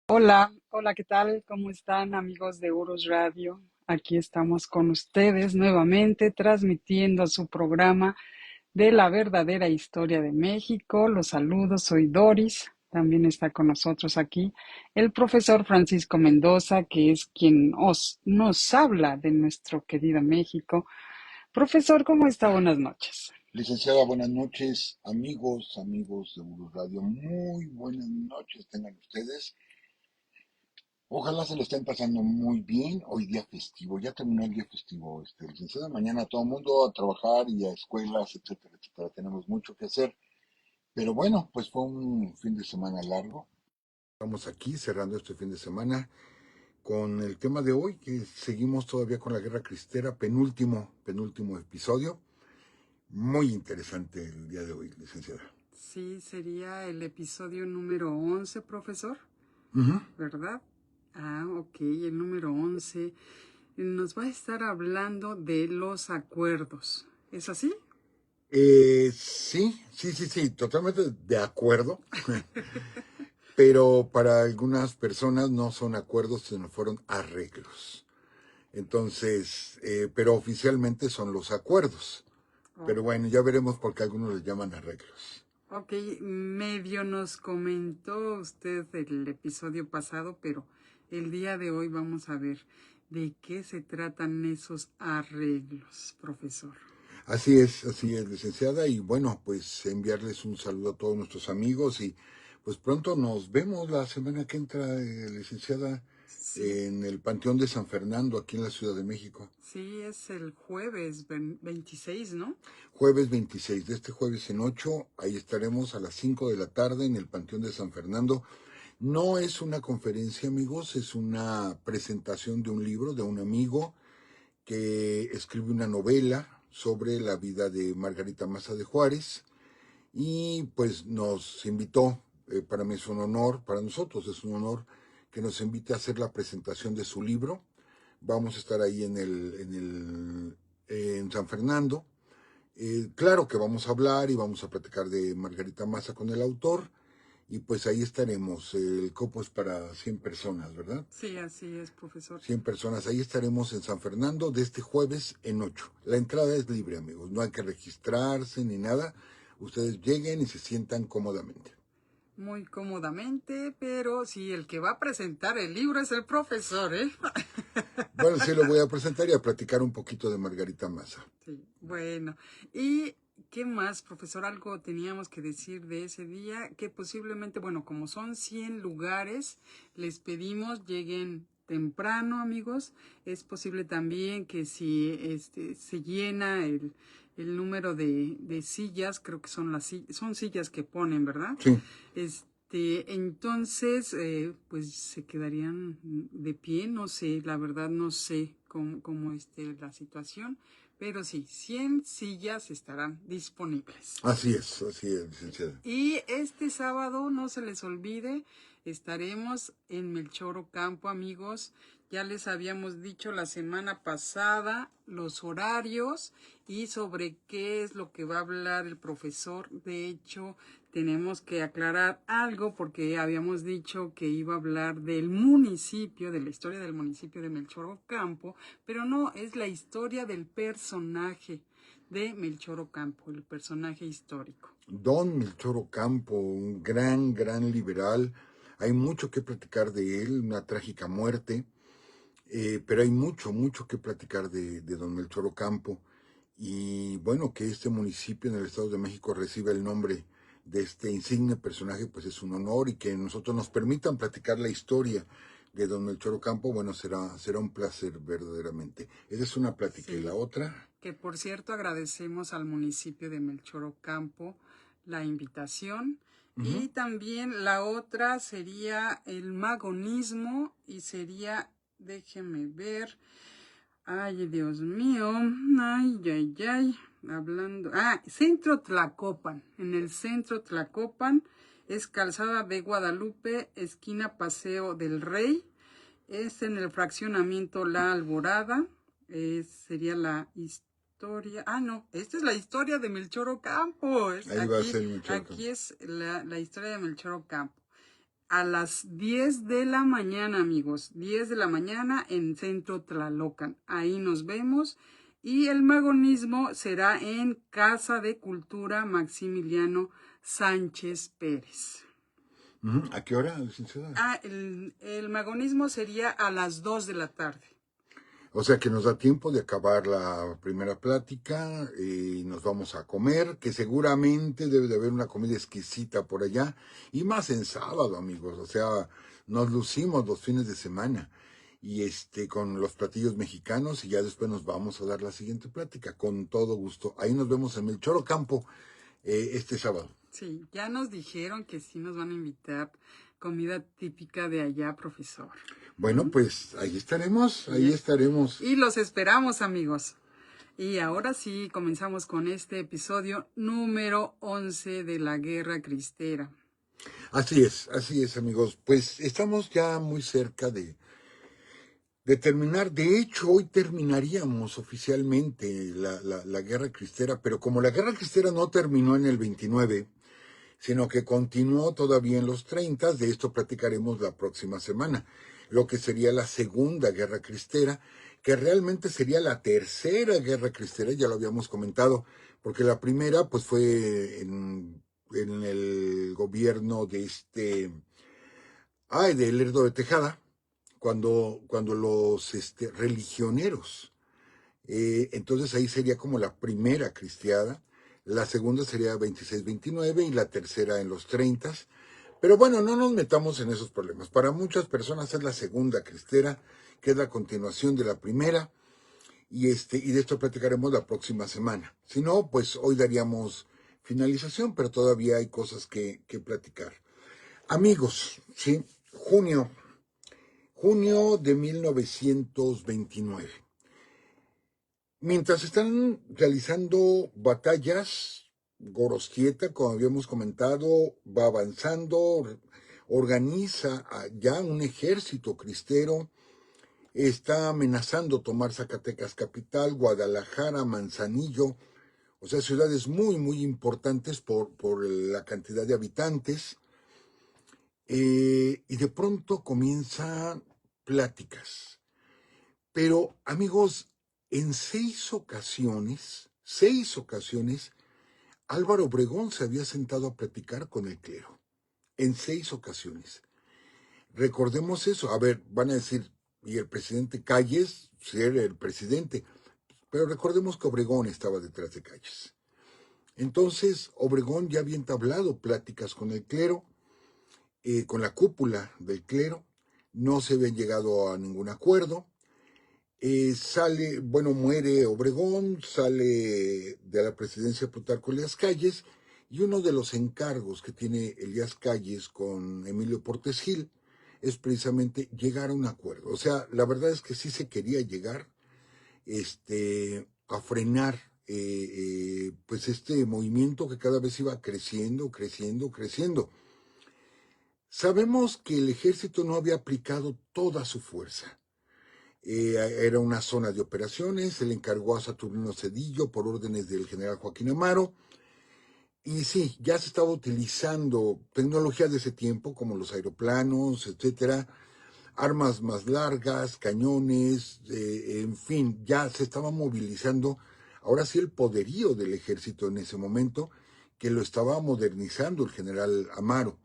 Hola, hola, ¿qué tal? ¿Cómo están amigos de Urus Radio? Aquí estamos con ustedes nuevamente transmitiendo su programa de la verdadera historia de México. Los saludos, soy Doris. También está con nosotros aquí el profesor Francisco Mendoza, que es quien nos habla de nuestro querido México. Profesor, ¿cómo está? Buenas noches. Licenciada, buenas noches, amigos de Urus Radio, muy buenas noches tengan ustedes. Ojalá se lo estén pasando muy bien hoy día festivo, ya terminó el día festivo, licenciada, mañana todo el mundo a trabajar y a escuelas, etcétera, etcétera, tenemos mucho que hacer, pero bueno, pues fue un fin de semana largo. Estamos aquí cerrando este fin de semana con el tema de hoy, que seguimos todavía con la Guerra Cristera, penúltimo episodio. Muy interesante el día de hoy, licenciada. Sí, sería el episodio número 11, profesor, Ujú. ¿verdad? Ah, ok, el número 11 nos va a estar hablando de los acuerdos. ¿Es así? Sí, totalmente de acuerdo. Pero para algunas personas no son acuerdos, sino fueron arreglos. Entonces, pero oficialmente son los acuerdos. Oh, Pero bueno, ya veremos por qué algunos les llaman arreglos. ok, medio nos comentó usted el episodio pasado, pero el día de hoy vamos a ver de qué se tratan esos arreglos, profesor. Así es, licenciada. Y bueno, pues enviarles un saludo a todos nuestros amigos y pues pronto nos vemos la semana que entra, licenciada, Sí, en el Panteón de San Fernando, aquí en la Ciudad de México. sí, es el jueves 26, ¿no? Jueves 26, de este jueves en 8, ahí estaremos a las 5 de la tarde en el Panteón de San Fernando. No es una conferencia, amigos, es una presentación de un libro de un amigo que escribe una novela sobre la vida de Margarita Maza de Juárez y pues nos invitó, para mí es un honor, para nosotros es un honor que nos invite a hacer la presentación de su libro. Vamos a estar ahí en San Fernando. Claro que vamos a hablar y vamos a platicar de Margarita Maza con el autor y pues ahí estaremos. El copo es para 100 personas, ¿verdad? Sí, así es, profesor. 100 personas. Ahí estaremos en San Fernando de este jueves en 8. La entrada es libre, amigos. No hay que registrarse ni nada. Ustedes lleguen y se sientan cómodamente. Muy cómodamente, pero sí, el que va a presentar el libro es el profesor, ¿eh? Bueno, sí lo voy a presentar y a platicar un poquito de Margarita Maza. Sí, bueno. ¿Y qué más, profesor? Algo teníamos que decir de ese día, que posiblemente, bueno, como son 100 lugares, les pedimos lleguen temprano, amigos. Es posible también que si se llena el número de sillas, creo que son son sillas que ponen, ¿verdad? Sí, Entonces, pues se quedarían de pie, no sé, la verdad no sé cómo esté la situación, pero sí, 100 sillas estarán disponibles. así es, licenciada. Y este sábado, no se les olvide, estaremos en Melchor Ocampo, amigos. Ya les habíamos dicho la semana pasada los horarios y sobre qué es lo que va a hablar el profesor. De hecho, tenemos que aclarar algo porque habíamos dicho que iba a hablar del municipio, de la historia del municipio de Melchor Ocampo, pero no, es la historia del personaje de Melchor Ocampo, el personaje histórico. Don Melchor Ocampo, un gran liberal. Hay mucho que platicar de él, una trágica muerte. Pero hay mucho que platicar de don Melchor Ocampo. Y bueno, que este municipio en el Estado de México reciba el nombre de este insigne personaje, pues es un honor y que nosotros nos permitan platicar la historia de don Melchor Ocampo, bueno, será un placer verdaderamente. Esa es una plática. Y la Sí, otra, que por cierto agradecemos al municipio de Melchor Ocampo la invitación. ujú, Y también la otra sería el magonismo y sería, déjeme ver, ay Dios mío, hablando, Centro Tlacopan, en el Centro Tlacopan es Calzada de Guadalupe, esquina Paseo del Rey, es en el fraccionamiento La Alborada. Sería la historia. Ah, no, esta es la historia de Melchor Ocampo. ahí va a ser Melchor Aquí Ocampo. es la historia de Melchor Ocampo. a las 10 de la mañana, amigos. 10 de la mañana en Centro Tlalocan. Ahí nos vemos. Y el magonismo será en Casa de Cultura Maximiliano Sánchez Pérez. ¿A qué hora, licenciada? El magonismo sería a las 2 de la tarde. O sea que nos da tiempo de acabar la primera plática y nos vamos a comer, que seguramente debe de haber una comida exquisita por allá, y más en sábado, amigos. O sea, nos lucimos los fines de semana y con los platillos mexicanos, y ya después nos vamos a dar la siguiente plática, con todo gusto. Ahí nos vemos en Melchor Ocampo este sábado. Sí, ya nos dijeron que sí nos van a invitar comida típica de allá, profesor. Bueno, pues ahí estaremos, ahí estaremos. Y los esperamos, amigos. Y ahora sí, comenzamos con este episodio número 11 de la Guerra Cristera. Así es, amigos. Pues estamos ya muy cerca de terminar. De hecho, hoy terminaríamos oficialmente la Guerra Cristera, pero como la Guerra Cristera no terminó en el 29, sino que continuó todavía en los 30, de esto platicaremos la próxima semana, lo que sería la Segunda Guerra Cristera, que realmente sería la Tercera Guerra Cristera, ya lo habíamos comentado, porque la primera pues fue en el gobierno de de Lerdo de Tejada, cuando los religioneros, entonces ahí sería como la primera cristiada, la segunda sería 26-29 y la tercera en los 30. Pero bueno, no nos metamos en esos problemas. Para muchas personas es la segunda cristera, que es la continuación de la primera, y de esto platicaremos la próxima semana. Si no, pues hoy daríamos finalización, pero todavía hay cosas que platicar. Amigos, sí, junio de 1929. Mientras están realizando batallas, Gorostieta, como habíamos comentado, va avanzando, organiza ya un ejército cristero, está amenazando tomar Zacatecas capital, Guadalajara, Manzanillo, o sea, ciudades muy, muy importantes por la cantidad de habitantes. Y de pronto comienzan pláticas. Pero, amigos, en seis ocasiones, Álvaro Obregón se había sentado a platicar con el clero. En 6 ocasiones. Recordemos eso. A ver, van a decir, y el presidente Calles, sí era el presidente, pero recordemos que Obregón estaba detrás de Calles. Entonces, Obregón ya había entablado pláticas con el clero, con la cúpula del clero, no se habían llegado a ningún acuerdo. Muere Obregón, sale de la presidencia Plutarco Elías Calles, y uno de los encargos que tiene Elías Calles con Emilio Portes Gil es precisamente llegar a un acuerdo. O sea, la verdad es que sí se quería llegar a frenar pues este movimiento que cada vez iba creciendo. Sabemos que el ejército no había aplicado toda su fuerza. Era una zona de operaciones, se le encargó a Saturnino Cedillo por órdenes del general Joaquín Amaro, y sí, ya se estaba utilizando tecnología de ese tiempo, como los aeroplanos, etcétera, armas más largas, cañones, en fin, ya se estaba movilizando, ahora sí el poderío del ejército en ese momento, que lo estaba modernizando el general Amaro.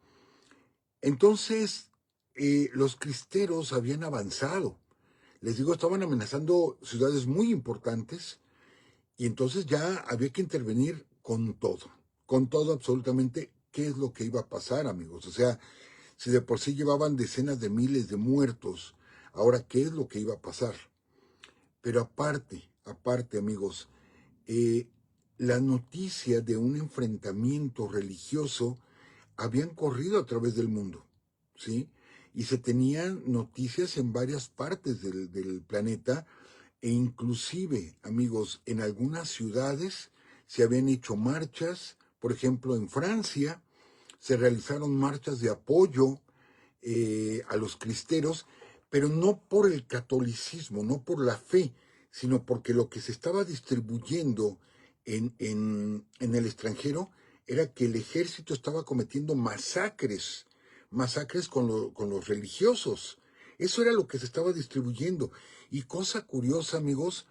Entonces, los cristeros habían avanzado. Les digo, estaban amenazando ciudades muy importantes, y entonces ya había que intervenir con todo absolutamente. ¿Qué es lo que iba a pasar, amigos? O sea, si de por sí llevaban decenas de miles de muertos, ahora, ¿qué es lo que iba a pasar? Pero aparte, amigos, la noticia de un enfrentamiento religioso habían corrido a través del mundo, ¿sí? Y se tenían noticias en varias partes del planeta, e inclusive, amigos, en algunas ciudades se habían hecho marchas. Por ejemplo, en Francia se realizaron marchas de apoyo a los cristeros, pero no por el catolicismo, no por la fe, sino porque lo que se estaba distribuyendo en el extranjero era que el ejército estaba cometiendo masacres masacres con los religiosos. Eso era lo que se estaba distribuyendo. Y cosa curiosa, amigos,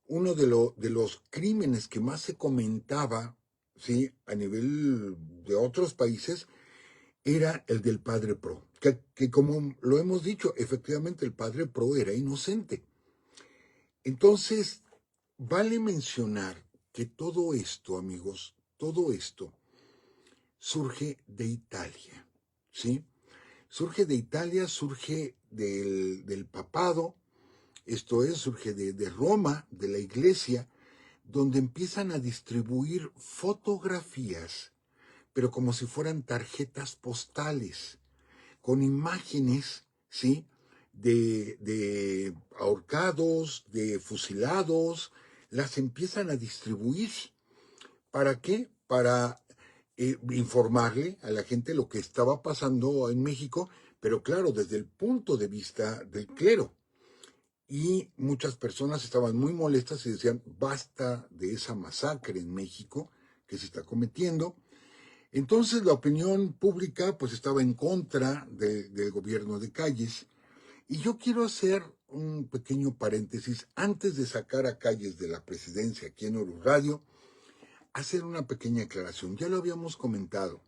uno de los crímenes que más se comentaba, ¿sí?, a nivel de otros países, era el del padre Pro. Que como lo hemos dicho, efectivamente el padre Pro era inocente. Entonces, vale mencionar que todo esto, amigos, todo esto surge de Italia, ¿sí? Surge de Italia, surge del papado, esto es, surge de Roma, de la iglesia, donde empiezan a distribuir fotografías, pero como si fueran tarjetas postales, con imágenes, ¿sí?, de ahorcados, de fusilados, las empiezan a distribuir. ¿Para qué? Para informarle a la gente lo que estaba pasando en México, pero claro, desde el punto de vista del clero. Y muchas personas estaban muy molestas y decían, basta de esa masacre en México que se está cometiendo. Entonces la opinión pública pues estaba en contra del gobierno de Calles. Y yo quiero hacer un pequeño paréntesis antes de sacar a Calles de la presidencia aquí en Oro Radio, hacer una pequeña aclaración. Ya lo habíamos comentado.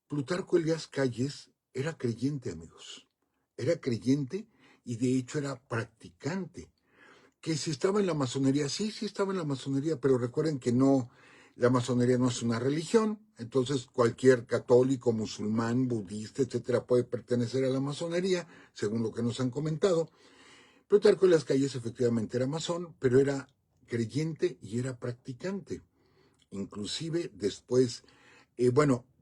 Plutarco Elías Calles era creyente, amigos. Era creyente y de hecho era practicante. Que si estaba en la masonería, sí estaba en la masonería, pero recuerden que no, la masonería no es una religión, entonces cualquier católico, musulmán, budista, etcétera, puede pertenecer a la masonería, según lo que nos han comentado. Plutarco Elías Calles efectivamente era masón, pero era creyente y era practicante. Inclusive después,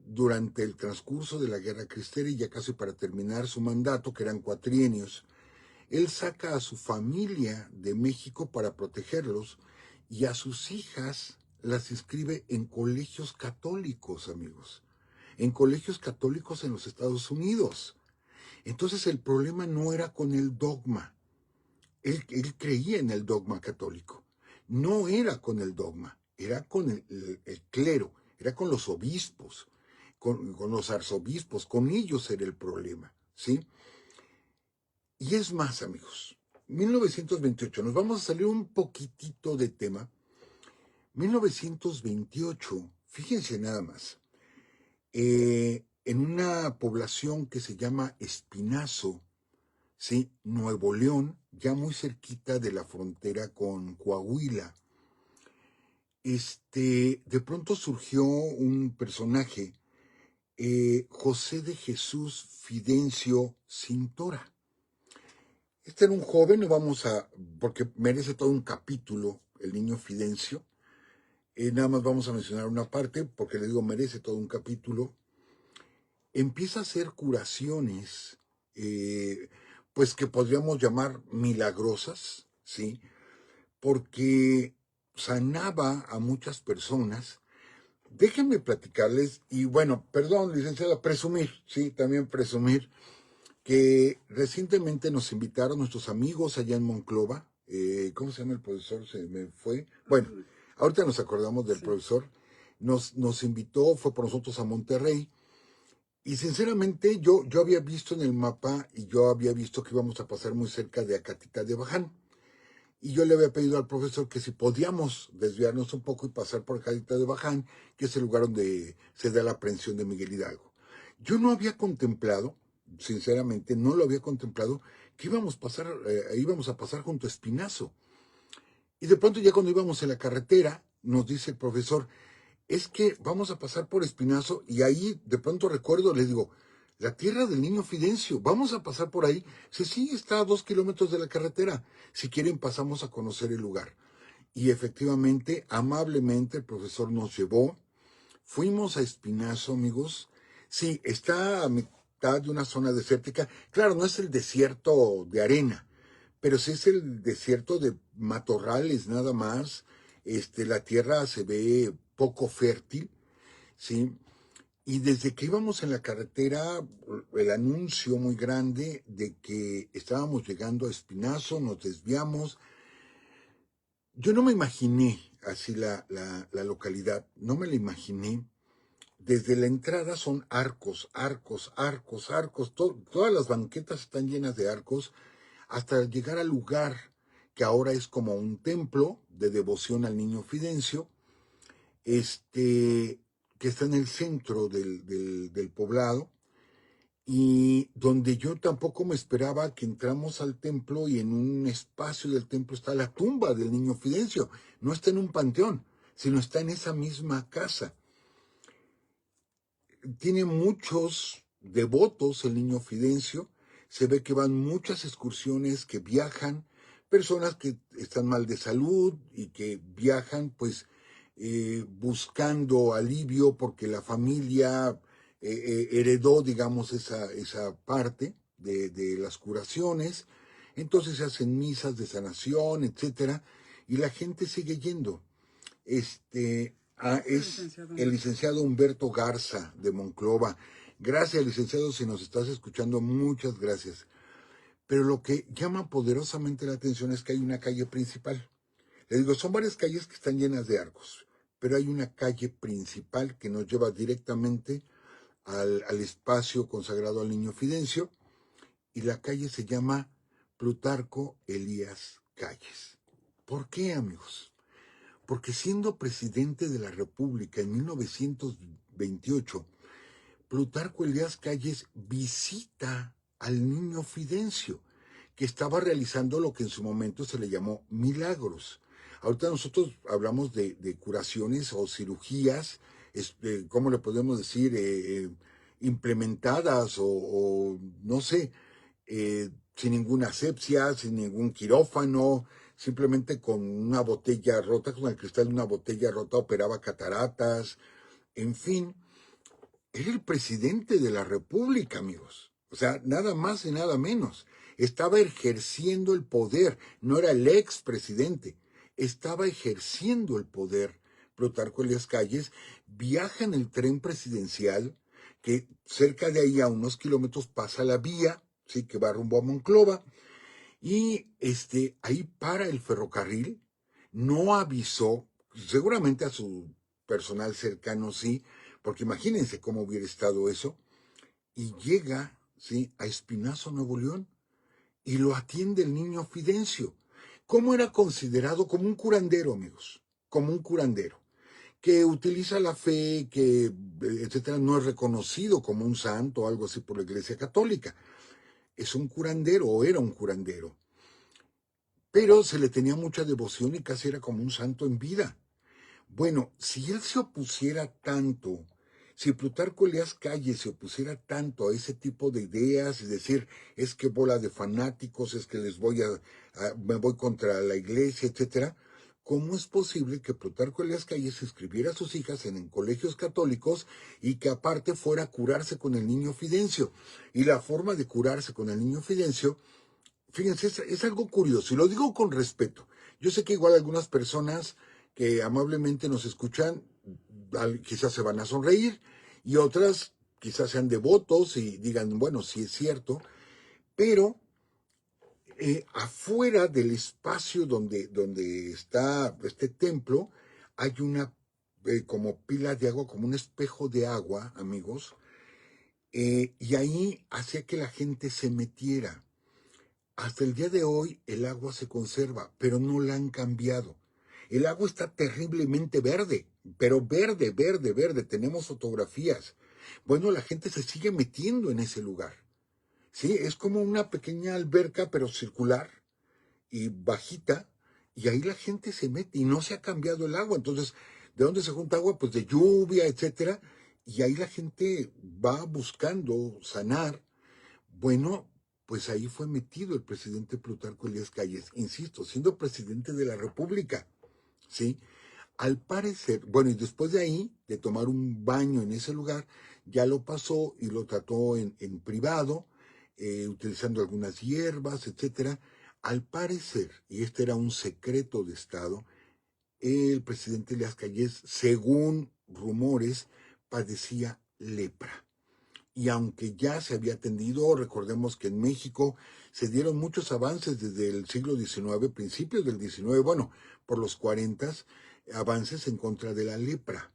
durante el transcurso de la Guerra Cristera y ya casi para terminar su mandato, que eran cuatrienios, él saca a su familia de México para protegerlos y a sus hijas las inscribe en colegios católicos, amigos, en colegios católicos en los Estados Unidos. Entonces el problema no era con el dogma, él creía en el dogma católico, no era con el dogma, era con el clero, era con los obispos, con los arzobispos, con ellos era el problema, ¿sí? Y es más, amigos, 1928, nos vamos a salir un poquitito de tema. 1928, fíjense nada más, en una población que se llama Espinazo, ¿sí?, Nuevo León, ya muy cerquita de la frontera con Coahuila, de pronto surgió un personaje, José de Jesús Fidencio Cintora. Este era un joven, porque merece todo un capítulo, el niño Fidencio. Nada más vamos a mencionar una parte, porque le digo, merece todo un capítulo. Empieza a hacer curaciones, pues que podríamos llamar milagrosas, ¿sí? Porque sanaba a muchas personas. Déjenme platicarles, y bueno, perdón, licenciada, presumir, sí, también presumir, que recientemente nos invitaron nuestros amigos allá en Monclova. ¿Cómo se llama el profesor? Se me fue. Bueno, ahorita nos acordamos del profesor. Nos invitó, fue por nosotros a Monterrey. Y sinceramente yo había visto en el mapa y yo había visto que íbamos a pasar muy cerca de Acatita de Baján. Y yo le había pedido al profesor que si podíamos desviarnos un poco y pasar por Acatita de Baján, que es el lugar donde se da la aprehensión de Miguel Hidalgo. Yo no había contemplado, sinceramente, no lo había contemplado, que íbamos a pasar junto a Espinazo. Y de pronto ya cuando íbamos en la carretera, nos dice el profesor, es que vamos a pasar por Espinazo, y ahí de pronto recuerdo, le digo, la tierra del niño Fidencio, vamos a pasar por ahí. Sí, está a 2 kilómetros de la carretera. Si quieren pasamos a conocer el lugar. Y efectivamente, amablemente el profesor nos llevó. Fuimos a Espinazo, amigos. Sí, está a mitad de una zona desértica. Claro, no es el desierto de arena, pero sí es el desierto de matorrales nada más. La tierra se ve poco fértil, ¿sí? Y desde que íbamos en la carretera, el anuncio muy grande de que estábamos llegando a Espinazo, nos desviamos. Yo no me imaginé así la localidad, no me la imaginé. desde la entrada son arcos, arcos, arcos, arcos, todas las banquetas están llenas de arcos, hasta llegar al lugar que ahora es como un templo de devoción al niño Fidencio, que está en el centro del poblado, y donde yo tampoco me esperaba que entramos al templo y en un espacio del templo está la tumba del niño Fidencio. No está en un panteón, sino está en esa misma casa. Tiene muchos devotos el niño Fidencio, se ve que van muchas excursiones, que viajan, personas que están mal de salud y que viajan pues buscando alivio porque la familia heredó, digamos, esa parte de las curaciones. Entonces se hacen misas de sanación, etcétera, y la gente sigue yendo. Es el licenciado Humberto Garza de Monclova. Gracias, licenciado, si nos estás escuchando, muchas gracias. Pero lo que llama poderosamente la atención es que hay una calle principal. Le digo, son varias calles que están llenas de arcos, pero hay una calle principal que nos lleva directamente al espacio consagrado al niño Fidencio, y la calle se llama Plutarco Elías Calles. ¿Por qué, amigos? Porque siendo presidente de la República en 1928, Plutarco Elías Calles visita al niño Fidencio, que estaba realizando lo que en su momento se le llamó milagros. Ahorita nosotros hablamos de curaciones o cirugías, ¿cómo le podemos decir? Implementadas o no sé, sin ninguna asepsia, sin ningún quirófano, simplemente con una botella rota, con el cristal de una botella rota operaba cataratas, en fin, era el presidente de la República, amigos. O sea, nada más y nada menos. Estaba ejerciendo el poder, no era el expresidente, estaba ejerciendo el poder. Plutarco Elías Calles viaja en el tren presidencial, que cerca de ahí a unos kilómetros pasa la vía, sí, que va rumbo a Monclova, y ahí para el ferrocarril, no avisó, seguramente a su personal cercano sí, porque imagínense cómo hubiera estado eso, y llega, sí, a Espinazo, Nuevo León, y lo atiende el niño Fidencio. ¿Cómo era considerado? Como un curandero, amigos, como un curandero, que utiliza la fe, que, etcétera, no es reconocido como un santo o algo así por la Iglesia Católica. Es un curandero, o era un curandero. Pero se le tenía mucha devoción y casi era como un santo en vida. Bueno, si él se opusiera tanto, si Plutarco Elías Calles se opusiera tanto a ese tipo de ideas, es decir, es que bola de fanáticos, es que me voy contra la iglesia, etcétera, ¿cómo es posible que Plutarco Elías Calles inscribiera a sus hijas en colegios católicos y que aparte fuera a curarse con el niño Fidencio? Y la forma de curarse con el niño Fidencio, fíjense, es algo curioso, y lo digo con respeto. Yo sé que igual algunas personas que amablemente nos escuchan, quizás se van a sonreír, y otras quizás sean devotos y digan, bueno, sí es cierto, pero afuera del espacio donde está este templo, hay una como pila de agua, como un espejo de agua, amigos, y ahí hacía que la gente se metiera. Hasta el día de hoy el agua se conserva, pero no la han cambiado. El agua está terriblemente verde, pero verde, verde, verde. Tenemos fotografías. Bueno, la gente se sigue metiendo en ese lugar. Sí, es como una pequeña alberca, pero circular y bajita, y ahí la gente se mete y no se ha cambiado el agua. Entonces, ¿de dónde se junta agua? Pues de lluvia, etcétera. Y ahí la gente va buscando sanar. Bueno, pues ahí fue metido el presidente Plutarco Elías Calles, insisto, siendo presidente de la República, ¿sí? Al parecer, bueno, y después de ahí, de tomar un baño en ese lugar, ya lo pasó y lo trató en privado, utilizando algunas hierbas, etcétera. Al parecer, y este era un secreto de Estado, el presidente Elías Calles, según rumores, padecía lepra. Y aunque ya se había atendido, recordemos que en México se dieron muchos avances desde el siglo XIX, principios del XIX, bueno, por los 40, avances en contra de la lepra.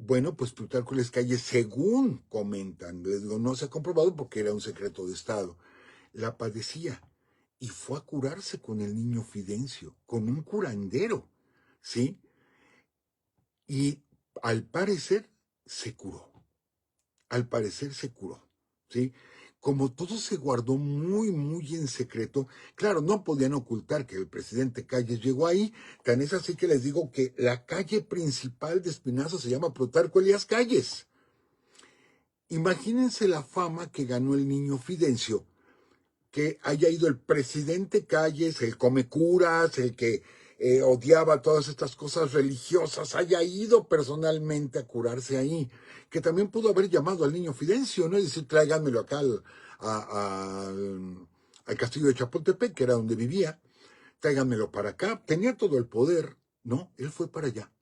Bueno, pues Plutarco Elías Calles, según comentan, les digo, no se ha comprobado porque era un secreto de Estado, la padecía y fue a curarse con el niño Fidencio, con un curandero, ¿sí? Y al parecer se curó, al parecer se curó, ¿sí? Como todo se guardó muy, muy en secreto, claro, no podían ocultar que el presidente Calles llegó ahí, tan es así que les digo que la calle principal de Espinazo se llama Plutarco Elías Calles. Imagínense la fama que ganó el niño Fidencio, que haya ido el presidente Calles, el come curas, el que odiaba todas estas cosas religiosas, haya ido personalmente a curarse ahí, que también pudo haber llamado al niño Fidencio, ¿no? Y decir, tráiganmelo acá al castillo de Chapultepec, que era donde vivía, tráiganmelo para acá, tenía todo el poder, ¿no? Él fue para allá.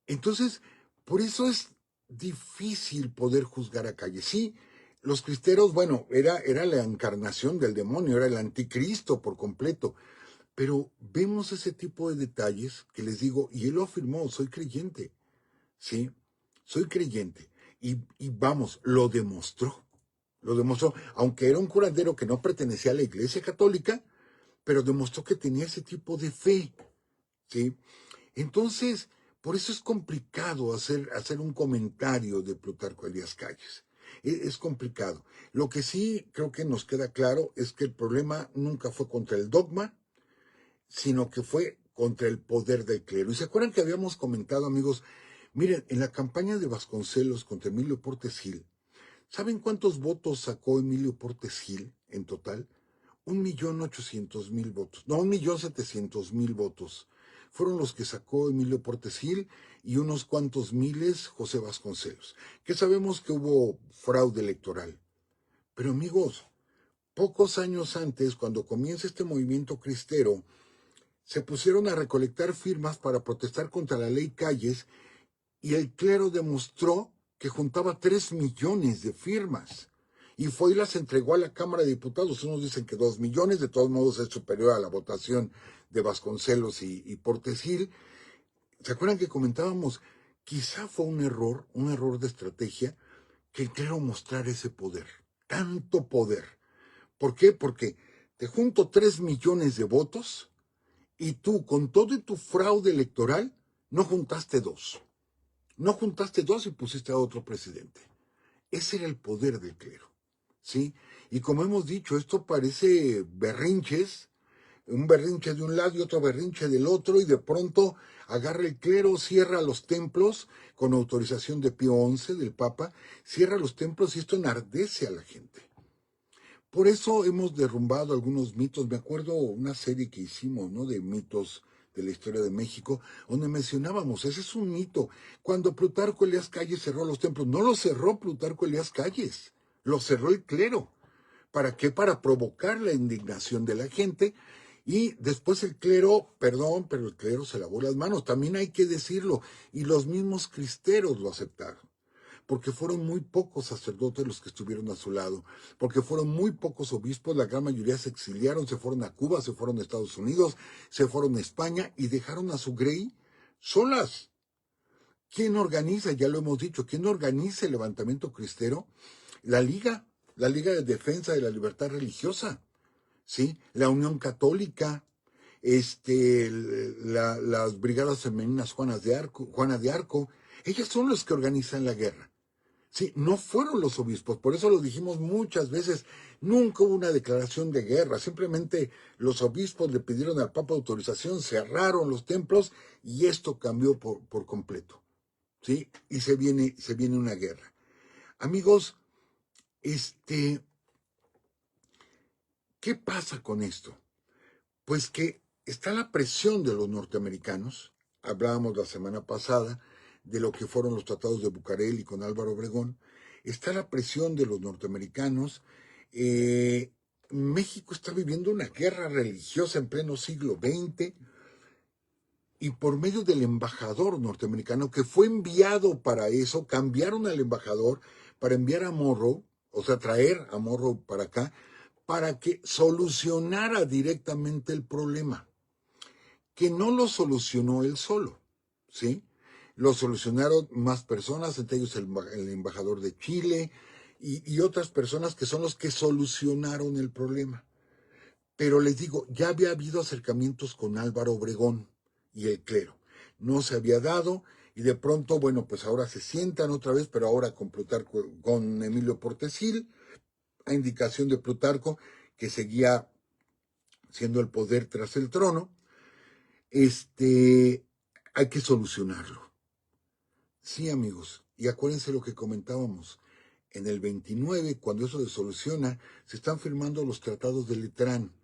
Entonces, por eso es difícil poder juzgar a Calles. Sí, los cristeros, bueno, era la encarnación del demonio, era el anticristo por completo. Pero vemos ese tipo de detalles que les digo, y él lo afirmó, soy creyente, ¿sí? Soy creyente. Y vamos, lo demostró, aunque era un curandero que no pertenecía a la Iglesia Católica, pero demostró que tenía ese tipo de fe, ¿sí? Entonces, por eso es complicado hacer un comentario de Plutarco Elías Calles. Es complicado. Lo que sí creo que nos queda claro es que el problema nunca fue contra el dogma, sino que fue contra el poder del clero. ¿Y se acuerdan que habíamos comentado, amigos? Miren, en la campaña de Vasconcelos contra Emilio Portes Gil, ¿saben cuántos votos sacó Emilio Portes Gil en total? 1.800.000 votos, no, 1.700.000 votos. Fueron los que sacó Emilio Portes Gil y unos cuantos miles José Vasconcelos, que sabemos que hubo fraude electoral. Pero amigos, pocos años antes, cuando comienza este movimiento cristero, se pusieron a recolectar firmas para protestar contra la ley Calles y el clero demostró que juntaba 3 millones de firmas. Y fue y las entregó a la Cámara de Diputados. Unos dicen que 2 millones, de todos modos es superior a la votación de Vasconcelos y Portes Gil. ¿Se acuerdan que comentábamos? Quizá fue un error de estrategia, que el clero mostrara ese poder, tanto poder. ¿Por qué? Porque te junto 3 millones de votos y tú, con todo y tu fraude electoral, no juntaste dos. No juntaste dos y pusiste a otro presidente. Ese era el poder del clero, ¿sí? Y como hemos dicho, esto parece berrinches, un berrinche de un lado y otro berrinche del otro, y de pronto agarra el clero, cierra los templos, con autorización de Pío XI, del Papa, cierra los templos y esto enardece a la gente. Por eso hemos derrumbado algunos mitos. Me acuerdo una serie que hicimos, ¿no? De mitos de la historia de México, donde mencionábamos, ese es un mito. Cuando Plutarco Elías Calles cerró los templos, no los cerró Plutarco Elías Calles, los cerró el clero. ¿Para qué? Para provocar la indignación de la gente. Y después el clero, perdón, pero el clero se lavó las manos, también hay que decirlo. Y los mismos cristeros lo aceptaron, porque fueron muy pocos sacerdotes los que estuvieron a su lado, porque fueron muy pocos obispos, la gran mayoría se exiliaron, se fueron a Cuba, se fueron a Estados Unidos, se fueron a España y dejaron a su grey solas. ¿Quién organiza? Ya lo hemos dicho, ¿quién organiza el levantamiento cristero? La Liga de Defensa de la Libertad Religiosa, ¿sí? La Unión Católica, las Brigadas Femeninas Juana de Arco, ellas son las que organizan la guerra. Sí, no fueron los obispos, por eso lo dijimos muchas veces, nunca hubo una declaración de guerra, simplemente los obispos le pidieron al Papa autorización, cerraron los templos y esto cambió por completo, ¿sí? Y se viene una guerra. Amigos, ¿qué pasa con esto? Pues que está la presión de los norteamericanos, hablábamos la semana pasada de lo que fueron los tratados de Bucareli con Álvaro Obregón, está la presión de los norteamericanos. México está viviendo una guerra religiosa en pleno siglo XX y por medio del embajador norteamericano que fue enviado para eso, cambiaron al embajador para enviar a Morrow, o sea, traer a Morrow para acá, para que solucionara directamente el problema, que no lo solucionó él solo, ¿sí? Lo solucionaron más personas, entre ellos el embajador de Chile y otras personas que son los que solucionaron el problema. Pero les digo, ya había habido acercamientos con Álvaro Obregón y el clero. No se había dado y de pronto, bueno, pues ahora se sientan otra vez, pero ahora con Plutarco, con Emilio Portesil, a indicación de Plutarco, que seguía siendo el poder tras el trono. Hay que solucionarlo. Sí, amigos, y acuérdense lo que comentábamos. En el 29, cuando eso se soluciona, se están firmando los tratados de Letrán,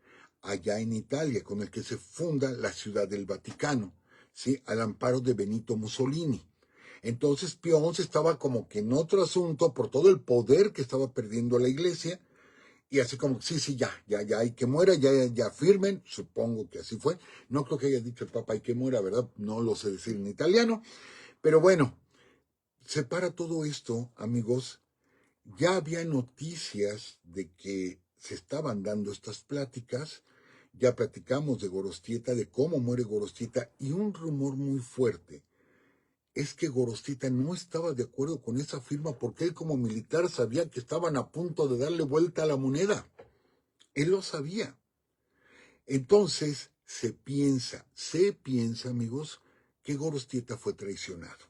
allá en Italia, con el que se funda la Ciudad del Vaticano, ¿sí? Al amparo de Benito Mussolini. Entonces Pío XI estaba como que en otro asunto por todo el poder que estaba perdiendo la Iglesia, y así como, sí, ya, hay que muera, ya firmen, supongo que así fue. No creo que haya dicho el Papa hay que muera, ¿verdad? No lo sé decir en italiano, pero bueno, se para todo esto, amigos. Ya había noticias de que se estaban dando estas pláticas, ya platicamos de Gorostieta, de cómo muere Gorostieta, y un rumor muy fuerte es que Gorostieta no estaba de acuerdo con esa firma porque él como militar sabía que estaban a punto de darle vuelta a la moneda. Él lo sabía. Entonces se piensa, amigos, que Gorostieta fue traicionado.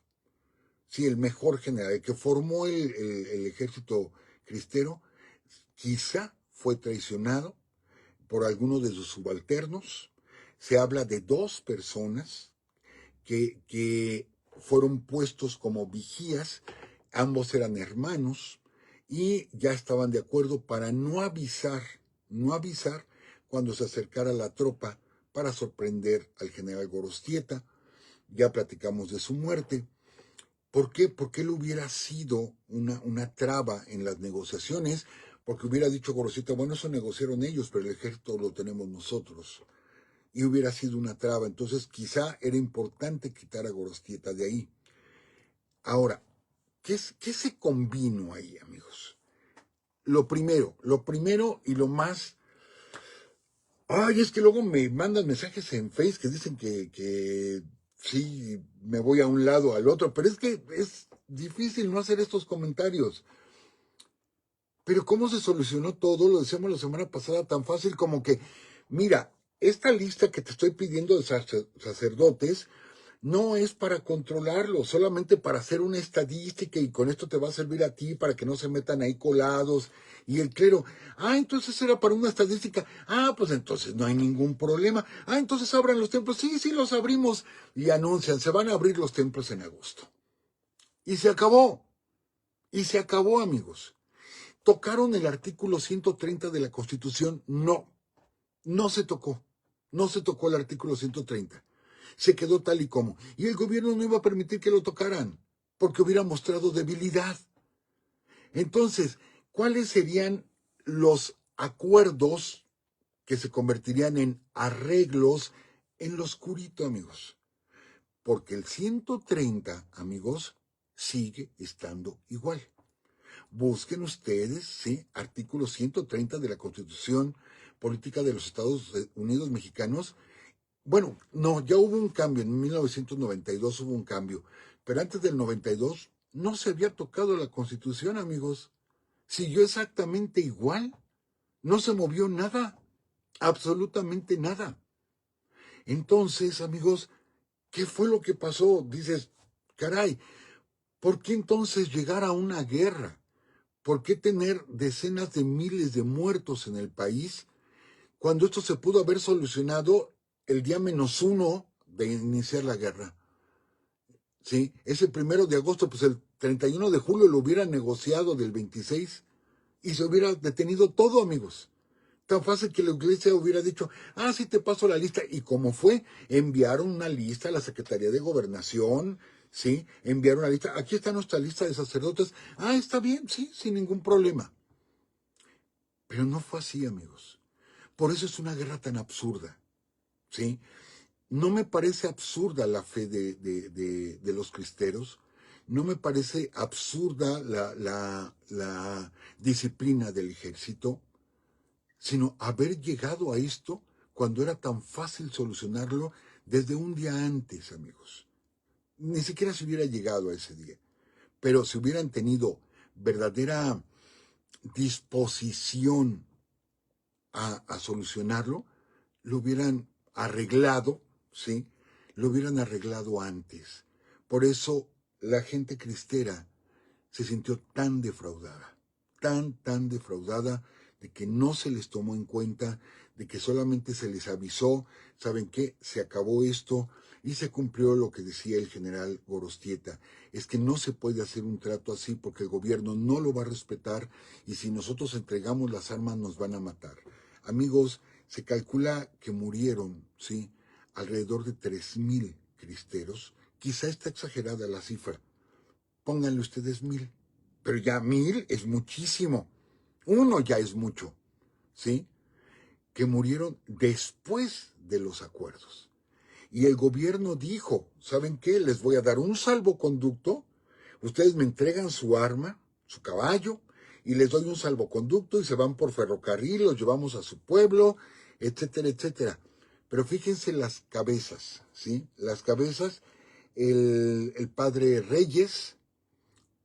Sí, el mejor general, el que formó el ejército cristero, quizá fue traicionado por alguno de sus subalternos. Se habla de 2 personas que fueron puestos como vigías, ambos eran hermanos y ya estaban de acuerdo para no avisar cuando se acercara la tropa para sorprender al general Gorostieta. Ya platicamos de su muerte. ¿Por qué? Porque él hubiera sido una traba en las negociaciones, porque hubiera dicho Gorostieta, bueno, eso negociaron ellos, pero el ejército lo tenemos nosotros. Y hubiera sido una traba. Entonces, quizá era importante quitar a Gorostieta de ahí. Ahora, ¿qué se combinó ahí, amigos? Lo primero y lo más... Ay, es que luego me mandan mensajes en Face que dicen que sí, me voy a un lado al otro, pero es que es difícil no hacer estos comentarios. Pero ¿cómo se solucionó todo? Lo decíamos la semana pasada, tan fácil como que, mira, esta lista que te estoy pidiendo de sacerdotes no es para controlarlo, solamente para hacer una estadística y con esto te va a servir a ti para que no se metan ahí colados. Y el clero, entonces era para una estadística, pues entonces no hay ningún problema. Entonces abran los templos, sí, los abrimos. Y anuncian, se van a abrir los templos en agosto. Y se acabó, amigos. ¿Tocaron el artículo 130 de la Constitución? No se tocó. No se tocó el artículo 130. Se quedó tal y como. Y el gobierno no iba a permitir que lo tocaran, porque hubiera mostrado debilidad. Entonces, ¿cuáles serían los acuerdos que se convertirían en arreglos en lo oscurito, amigos? Porque el 130, amigos, sigue estando igual. Busquen ustedes, sí, artículo 130 de la Constitución Política de los Estados Unidos Mexicanos. Bueno, no, ya hubo un cambio, en 1992 hubo un cambio, pero antes del 92 no se había tocado la Constitución, amigos. Siguió exactamente igual, no se movió nada, absolutamente nada. Entonces, amigos, ¿qué fue lo que pasó? Dices, caray, ¿por qué entonces llegar a una guerra? ¿Por qué tener decenas de miles de muertos en el país cuando esto se pudo haber solucionado el día -1 de iniciar la guerra? ¿Sí? Ese 1 de agosto, pues el 31 de julio lo hubiera negociado del 26 y se hubiera detenido todo, amigos. Tan fácil que la iglesia hubiera dicho, sí te paso la lista. Y como fue, enviaron una lista a la Secretaría de Gobernación, ¿sí? Enviaron una lista, aquí está nuestra lista de sacerdotes. Está bien, sí, sin ningún problema. Pero no fue así, amigos. Por eso es una guerra tan absurda, ¿sí? No me parece absurda la fe de los cristeros, no me parece absurda la disciplina del ejército, sino haber llegado a esto cuando era tan fácil solucionarlo desde un día antes, amigos. ni siquiera se hubiera llegado a ese día. Pero si hubieran tenido verdadera disposición a solucionarlo, lo hubieran arreglado, ¿sí? Lo hubieran arreglado antes. Por eso la gente cristera se sintió tan defraudada de que no se les tomó en cuenta, de que solamente se les avisó, ¿saben qué? Se acabó esto y se cumplió lo que decía el general Gorostieta. Es que no se puede hacer un trato así porque el gobierno no lo va a respetar y si nosotros entregamos las armas nos van a matar. Amigos, se calcula que murieron, ¿sí? Alrededor de 3,000 cristeros. Quizá está exagerada la cifra. Pónganle ustedes 1,000. Pero ya 1,000 es muchísimo. Uno ya es mucho, ¿sí? Que murieron después de los acuerdos. Y el gobierno dijo, ¿saben qué? Les voy a dar un salvoconducto. Ustedes me entregan su arma, su caballo, y les doy un salvoconducto y se van por ferrocarril, los llevamos a su pueblo, etcétera, etcétera. Pero fíjense las cabezas, ¿sí? Las cabezas, el padre Reyes,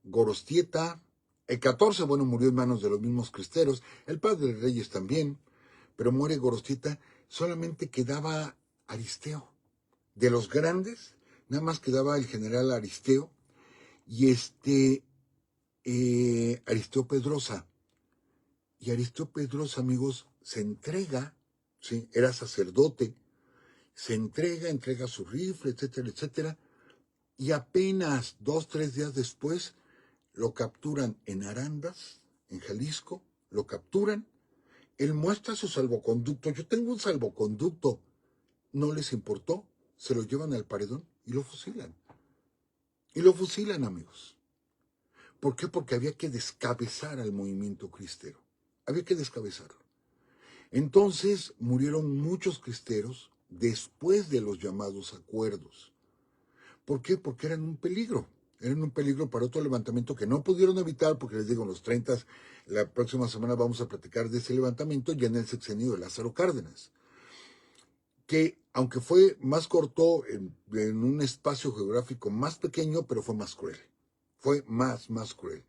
Gorostieta, el 14, bueno, murió en manos de los mismos cristeros, el padre Reyes también, pero muere Gorostieta, solamente quedaba Aristeo. De los grandes, nada más quedaba el general Aristeo y Aristeo Pedrosa. Y Aristeo Pedrosa, amigos, se entrega, ¿sí? Era sacerdote, se entrega su rifle, etcétera, etcétera, y apenas 2, 3 días después lo capturan en Arandas, en Jalisco, lo capturan, él muestra su salvoconducto, yo tengo un salvoconducto, no les importó, se lo llevan al paredón y lo fusilan. Y lo fusilan, amigos. ¿Por qué? Porque había que descabezar al movimiento cristero. Había que descabezarlo. Entonces murieron muchos cristeros después de los llamados acuerdos. ¿Por qué? Porque eran un peligro. Eran un peligro para otro levantamiento que no pudieron evitar, porque les digo, en los 30, la próxima semana vamos a platicar de ese levantamiento ya en el sexenio de Lázaro Cárdenas, que aunque fue más corto, en un espacio geográfico más pequeño, pero fue más cruel. Fue más cruel.